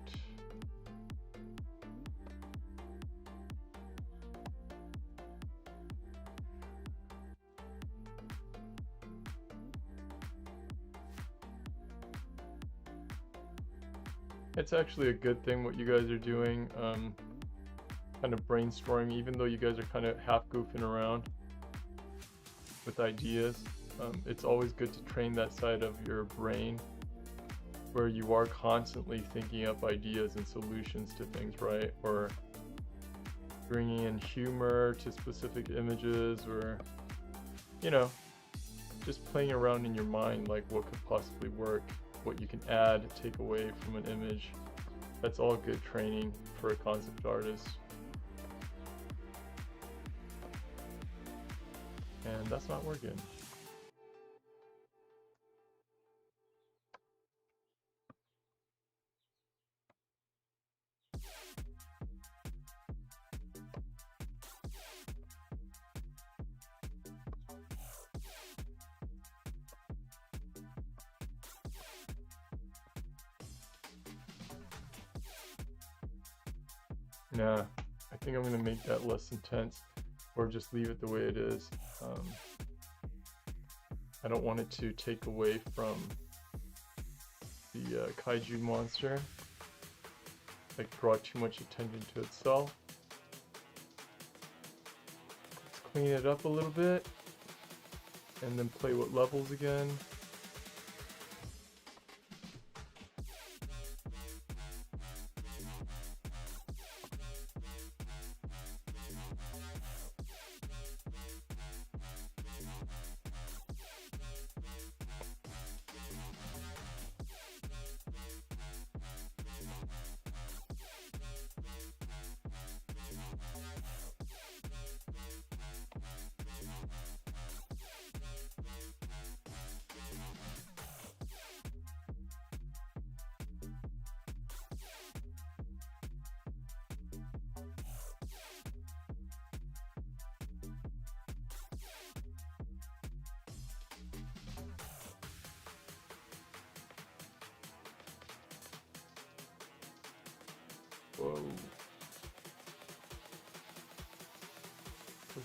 It's actually a good thing what you guys are doing. Kind of brainstorming, even though you guys are kind of half goofing around with ideas. It's always good to train that side of your brain where you are constantly thinking up ideas and solutions to things, right? Or bringing in humor to specific images, or, you know, just playing around in your mind, like what could possibly work, what you can add, take away from an image. That's all good training for a concept artist. And that's not working. Nah, I think I'm gonna make that less intense, or just leave it the way it is. I don't want it to take away from the Kaiju Monster, like draw too much attention to itself. Let's clean it up a little bit, and then play with levels again.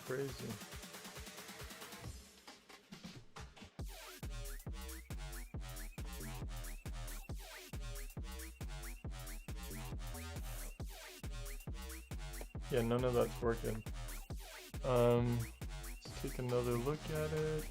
crazy. Yeah, none of that's working. Let's take another look at it.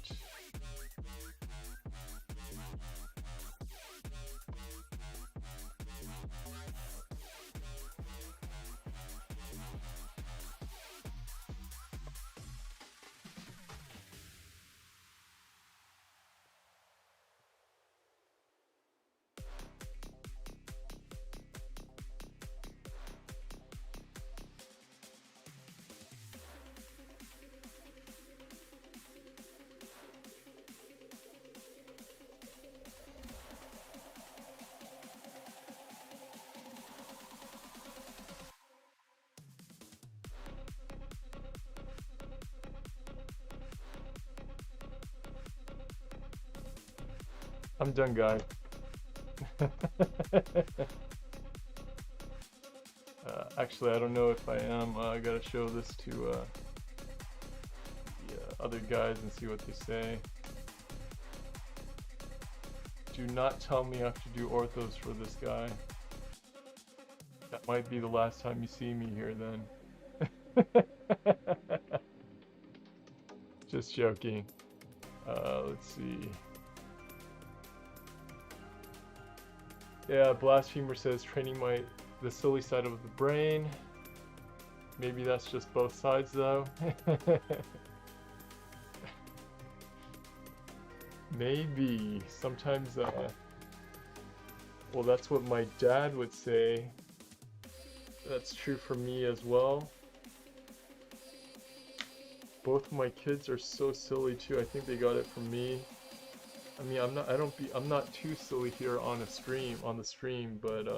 I'm done, guys. Actually, I don't know if I am. I gotta show this to the other guys and see what they say. Do not tell me I have to do orthos for this guy. That might be the last time you see me here then. Just joking. Let's see. Yeah, Blasphemer says training the silly side of the brain. Maybe that's just both sides though. Maybe. Sometimes, well, that's what my dad would say. That's true for me as well. Both of my kids are so silly too. I think they got it from me. I mean, I'm not too silly here on the stream, but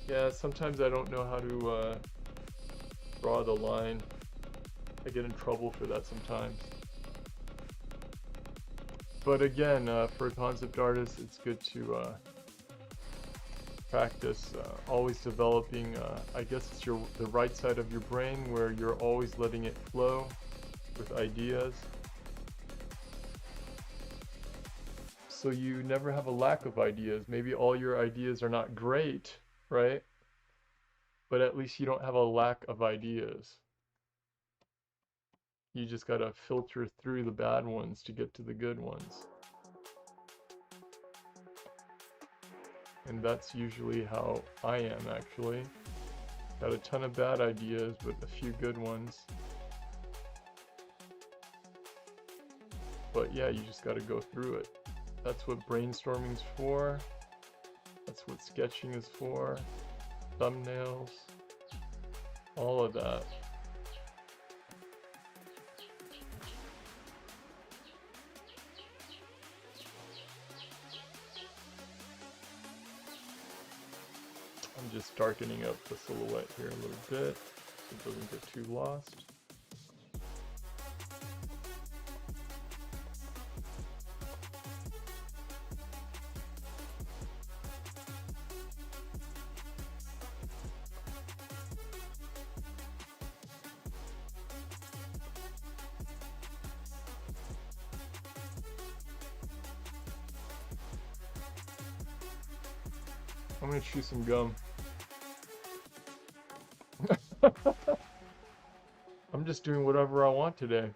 yeah, sometimes I don't know how to draw the line. I get in trouble for that sometimes. But again, for a concept artist, it's good to practice, always developing, I guess it's the right side of your brain where you're always letting it flow with ideas. So you never have a lack of ideas. Maybe all your ideas are not great, right? But at least you don't have a lack of ideas. You just gotta filter through the bad ones to get to the good ones. And that's usually how I am, actually. Got a ton of bad ideas, but a few good ones. But yeah, you just gotta go through it. That's what brainstorming's for. That's what sketching is for. Thumbnails. All of that. I'm just darkening up the silhouette here a little bit so it doesn't get too lost. I'm gonna chew some gum. I'm just doing whatever I want today.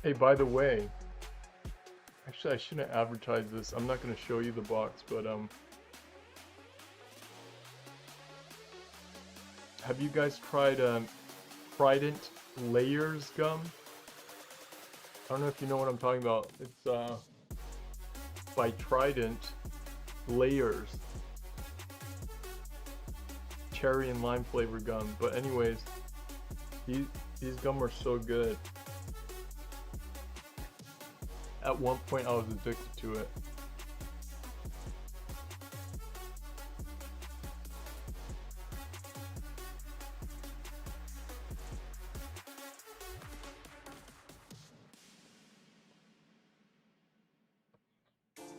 Hey, by the way, actually I shouldn't advertise this. I'm not gonna show you the box, but have you guys tried Trident Layers gum? I don't know if you know what I'm talking about. It's by Trident Layers. Cherry and lime flavor gum. But anyways, these gum are so good. At one point I was addicted to it.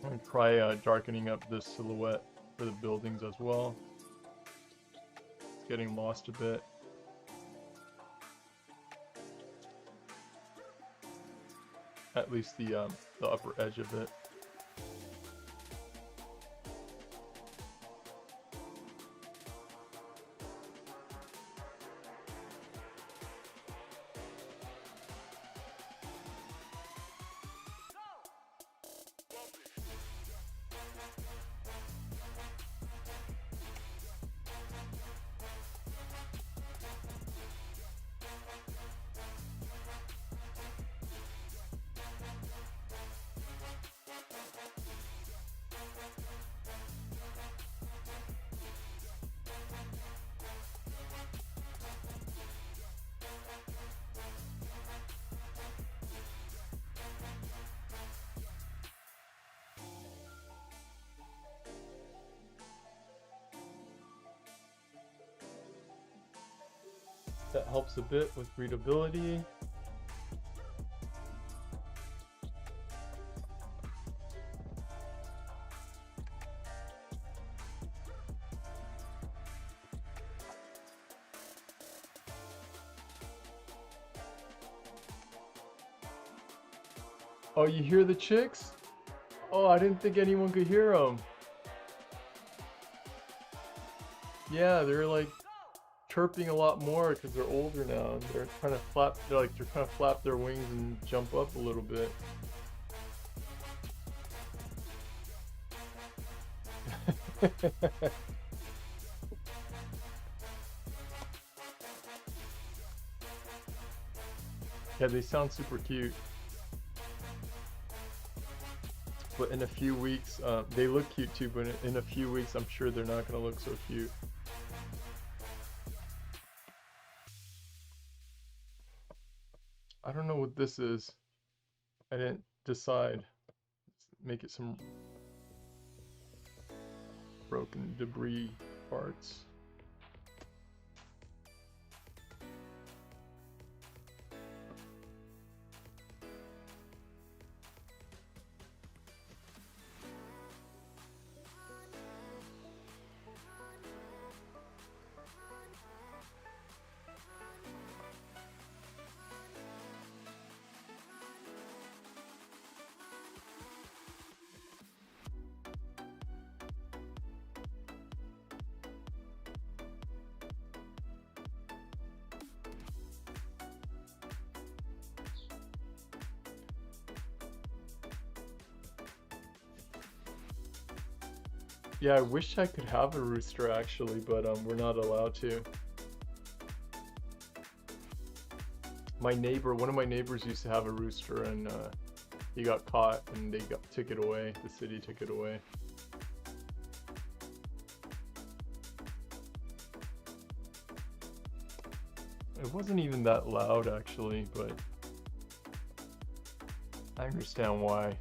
I'm gonna try darkening up this silhouette for the buildings as well. It's getting lost a bit. At least the upper edge of it. That helps a bit with readability. Oh, you hear the chicks? Oh, I didn't think anyone could hear them. Yeah, they're like chirping a lot more because they're older now. And they're trying to flap. They're trying to flap their wings and jump up a little bit. Yeah, they sound super cute. But in a few weeks, they look cute too, but in a few weeks, I'm sure they're not going to look so cute. I don't know what this is. I didn't decide. Let's make it some broken debris parts. Yeah, I wish I could have a rooster actually, but we're not allowed to. One of my neighbors used to have a rooster, and he got caught, and they took it away. The city took it away. It wasn't even that loud actually, but I understand why.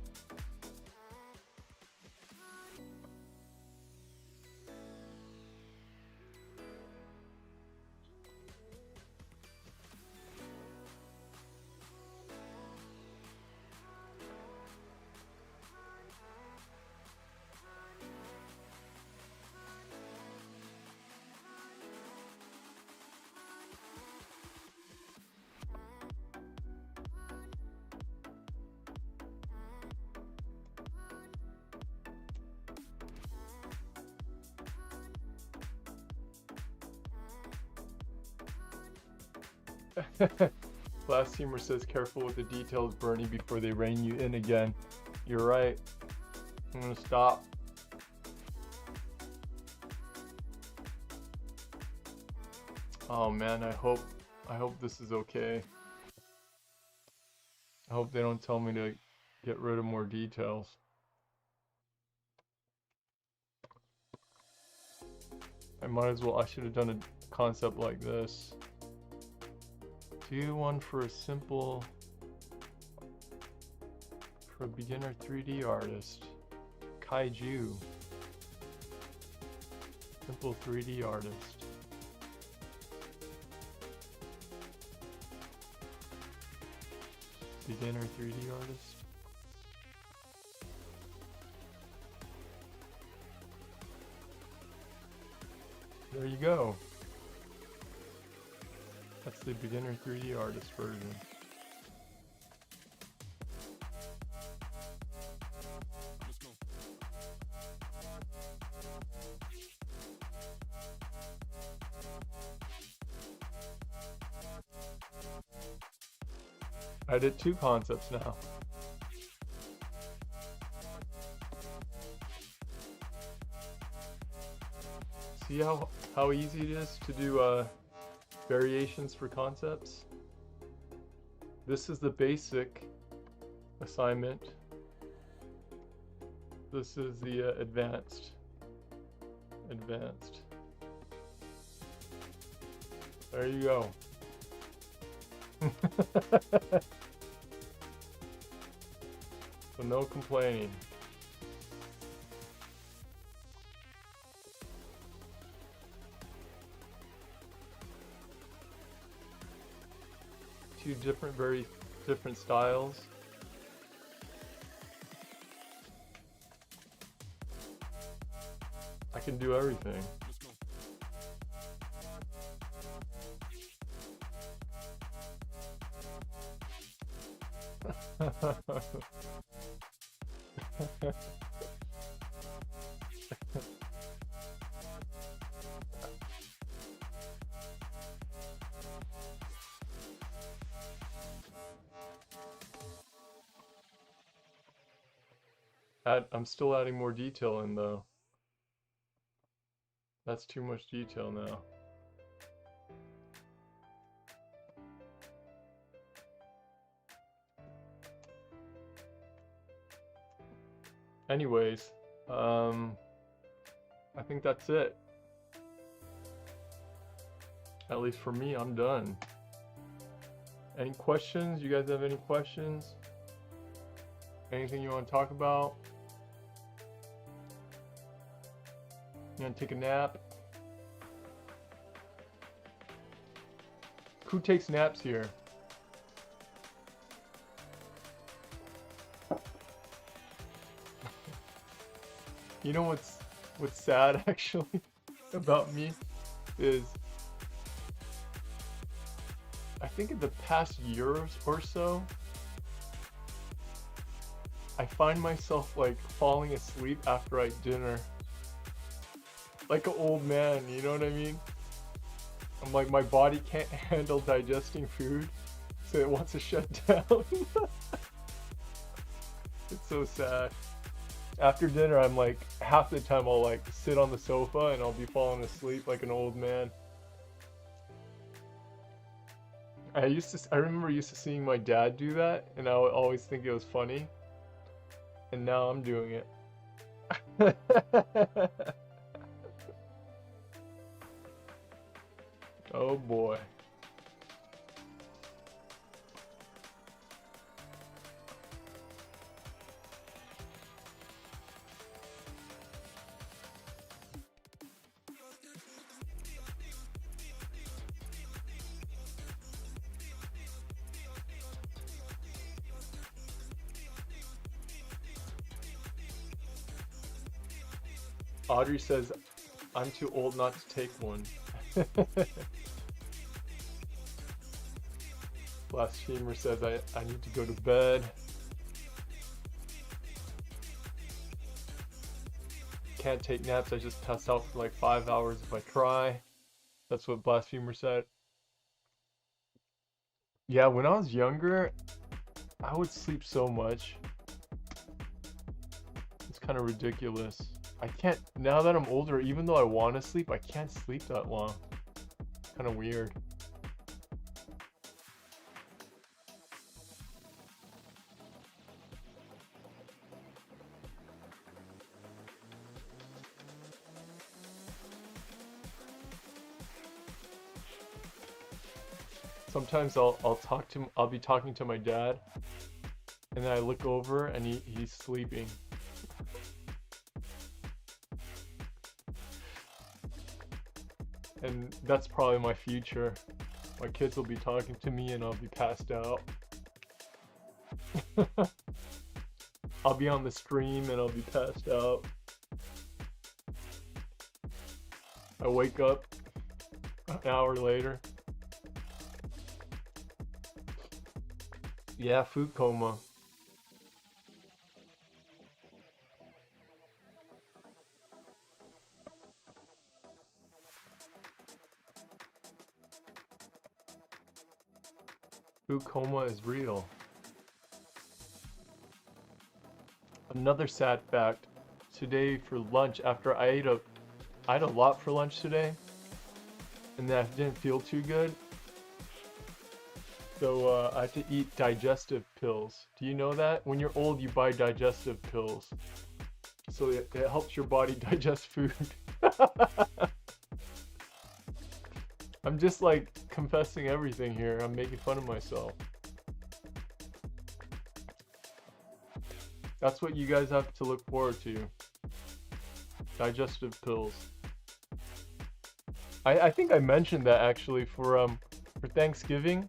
Blasphemer says, careful with the details, Bernie, before they rein you in again. You're right. I'm gonna stop. Oh man, I hope this is okay. I hope they don't tell me to get rid of more details. I should have done a concept like this. Do one for a beginner 3D artist. Kaiju. Simple 3D artist. Beginner 3D artist. There you go. That's the beginner 3D artist version. I did 2 concepts now. See how easy it is to do variations for concepts? This is the basic assignment. This is the advanced. There you go. So no complaining. Two very different styles. I can do everything. I'm still adding more detail in though. That's too much detail now. Anyways, I think that's it. At least for me, I'm done. Any questions? You guys have any questions? Anything you want to talk about? You want to take a nap? Who takes naps here? You know what's sad actually about me is I think in the past year or so I find myself like falling asleep after I eat dinner like an old man, you know what I mean? I'm like, my body can't handle digesting food, so it wants to shut down. It's so sad. After dinner, I'm like, half the time I'll like sit on the sofa and I'll be falling asleep like an old man. I remember used to seeing my dad do that, and I would always think it was funny. And now I'm doing it. Oh boy. Audrey says, I'm too old not to take one. Blasphemer says, I need to go to bed. Can't take naps, I just pass out for like 5 hours if I try. That's what Blasphemer said. Yeah, when I was younger, I would sleep so much. It's kind of ridiculous. I can't, now that I'm older, even though I want to sleep, I can't sleep that long. Kind of weird. Sometimes I'll be talking to my dad, and then I look over and he's sleeping. And that's probably my future. My kids will be talking to me and I'll be passed out. I'll be on the stream and I'll be passed out. I wake up an hour later. Yeah, food coma. Food coma is real. Another sad fact. Today for lunch, after I ate a lot for lunch today, and then I didn't feel too good. So I had to eat digestive pills. Do you know that? When you're old, you buy digestive pills. So it helps your body digest food. I'm just like confessing everything here. I'm making fun of myself. That's what you guys have to look forward to. Digestive pills. I think I mentioned that actually for Thanksgiving.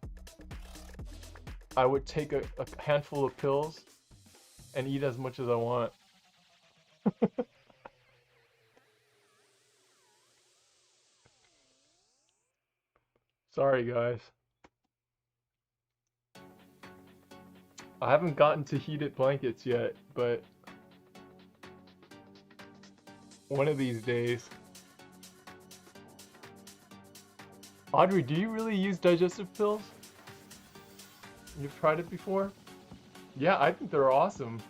I would take a handful of pills and eat as much as I want. Sorry guys. I haven't gotten to heated blankets yet, but one of these days. Audrey, do you really use digestive pills? You've tried it before? Yeah, I think they're awesome.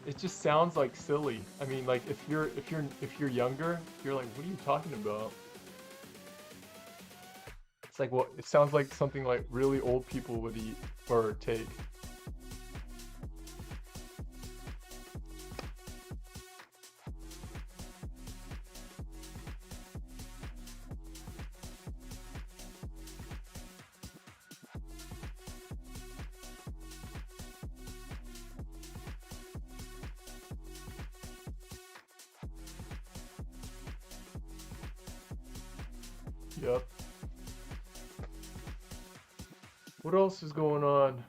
It just sounds like silly. I mean, like if you're younger, you're like, what are you talking about? It's like what it sounds like something like really old people would eat or take. Yep. What else is going on?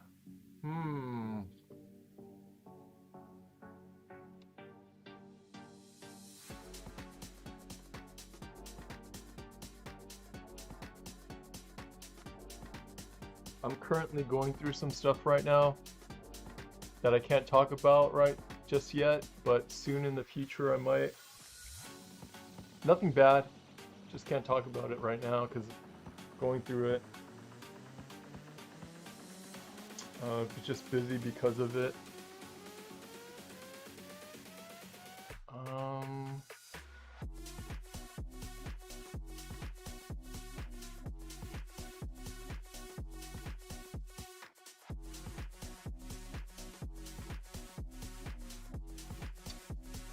I'm currently going through some stuff right now that I can't talk about right just yet, but soon in the future I might. Nothing bad, just can't talk about it right now because going through it. Just busy because of it.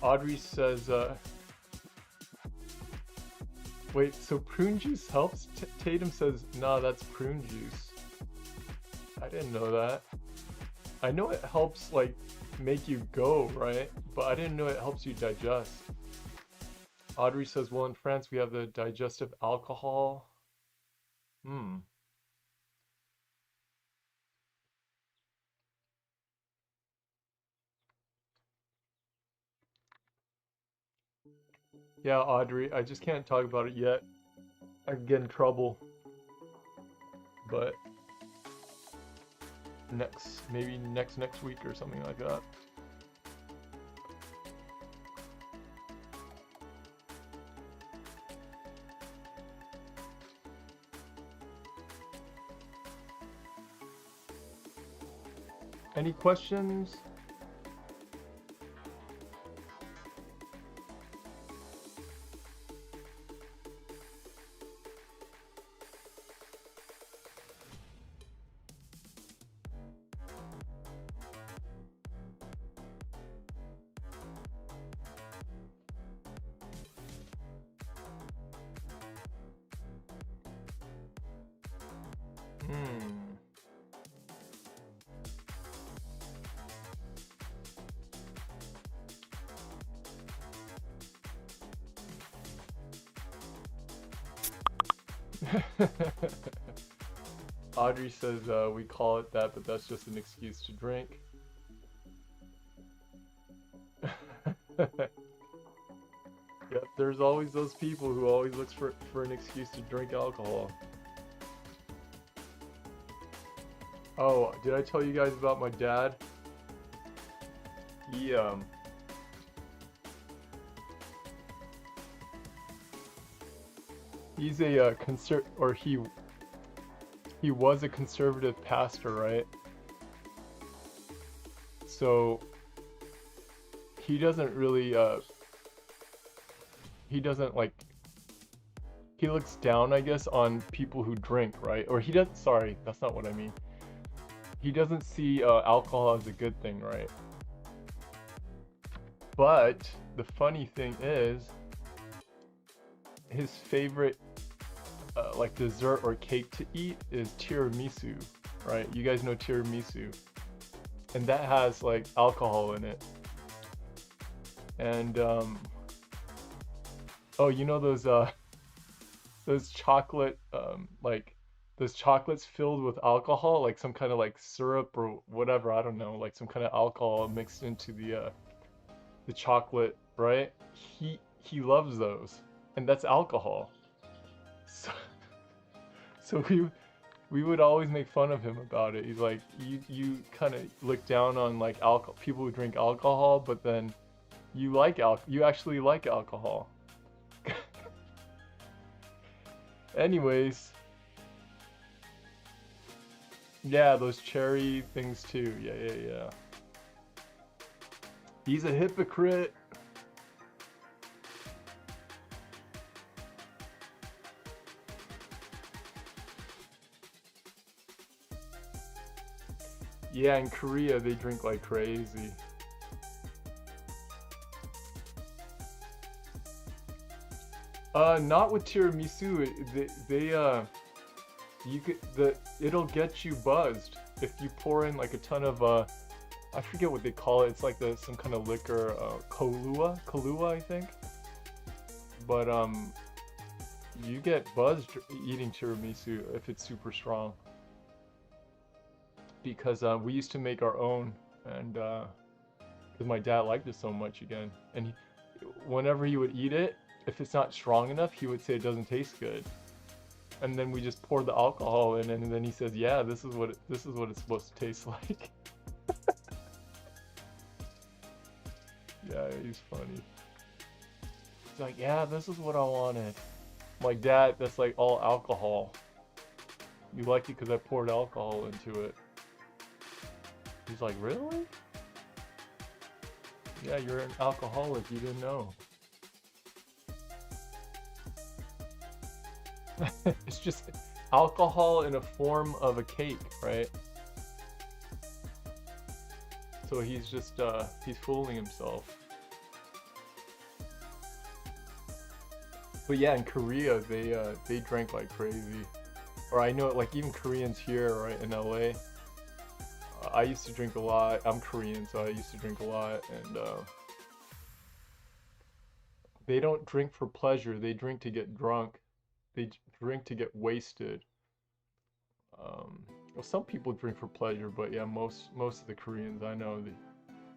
Audrey says, wait, so prune juice helps? Tatum says, nah, that's prune juice. I didn't know that. I know it helps, like, make you go, right? But I didn't know it helps you digest. Audrey says, well, in France we have the digestive alcohol. Yeah, Audrey, I just can't talk about it yet. I could get in trouble. But maybe next week or something like that. Any questions? Audrey says we call it that, but that's just an excuse to drink. there's always those people who always looks for an excuse to drink alcohol. Oh, did I tell you guys about my dad? He he's a he was a conservative pastor, right? So he doesn't really he doesn't like, he looks down, I guess, on people who drink, right? Or he doesn't, sorry, that's not what I mean. He doesn't see alcohol as a good thing, right? But the funny thing is, his favorite like dessert or cake to eat is tiramisu, right? You guys know tiramisu, and that has like alcohol in it. And oh, you know those chocolate like those chocolates filled with alcohol, like some kind of like syrup or whatever, I don't know, like some kind of alcohol mixed into the chocolate, right? He loves those, and that's alcohol. So, so we would always make fun of him about it. He's like, you kind of look down on like alcohol, people who drink alcohol, but then you actually like alcohol. Anyways, yeah, those cherry things too. Yeah. He's a hypocrite. Yeah, in Korea they drink like crazy. Not with tiramisu. It'll get you buzzed if you pour in like a ton of I forget what they call it. It's like some kind of liquor, Kahlua, I think. But you get buzzed eating tiramisu if it's super strong. Because we used to make our own, and because my dad liked it so much again, and whenever he would eat it, if it's not strong enough, he would say it doesn't taste good, and then we just poured the alcohol in, and then he says, "Yeah, this is what it's supposed to taste like." Yeah, he's funny. He's like, "Yeah, this is what I wanted." My dad, that's like all alcohol. You like it because I poured alcohol into it. He's like, really? Yeah, you're an alcoholic, you didn't know. It's just alcohol in a form of a cake, right? So he's just, he's fooling himself. But yeah, in Korea, they drank like crazy. Or I know, like, even Koreans here, right, in LA. I used to drink a lot. I'm Korean, so I used to drink a lot, and they don't drink for pleasure. They drink to get drunk. They drink to get wasted. Well, some people drink for pleasure, but yeah, most of the Koreans I know, they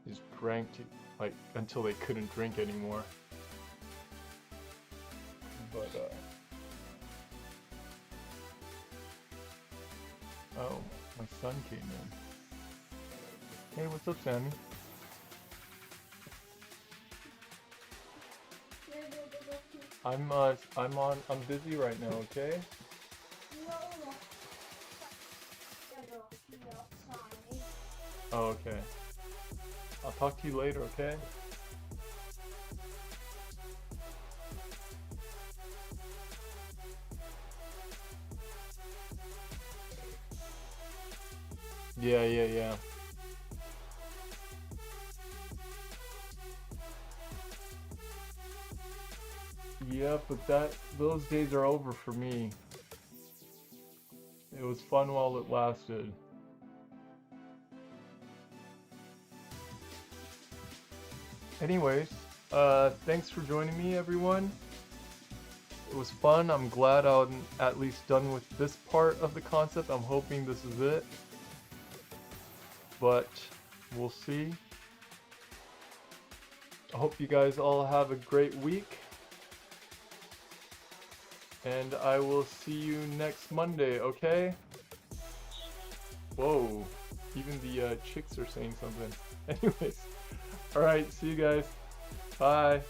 just drank to, like, until they couldn't drink anymore. But oh, my son came in. Hey, what's up, Sammy? I'm busy right now, okay? Oh, okay. I'll talk to you later, okay? Yeah. Yeah, but those days are over for me. It was fun while it lasted. Anyways, thanks for joining me, everyone. It was fun. I'm glad I'm at least done with this part of the concept. I'm hoping this is it. But we'll see. I hope you guys all have a great week. And I will see you next Monday, okay? Whoa, even the chicks are saying something. Anyways, alright, see you guys. Bye.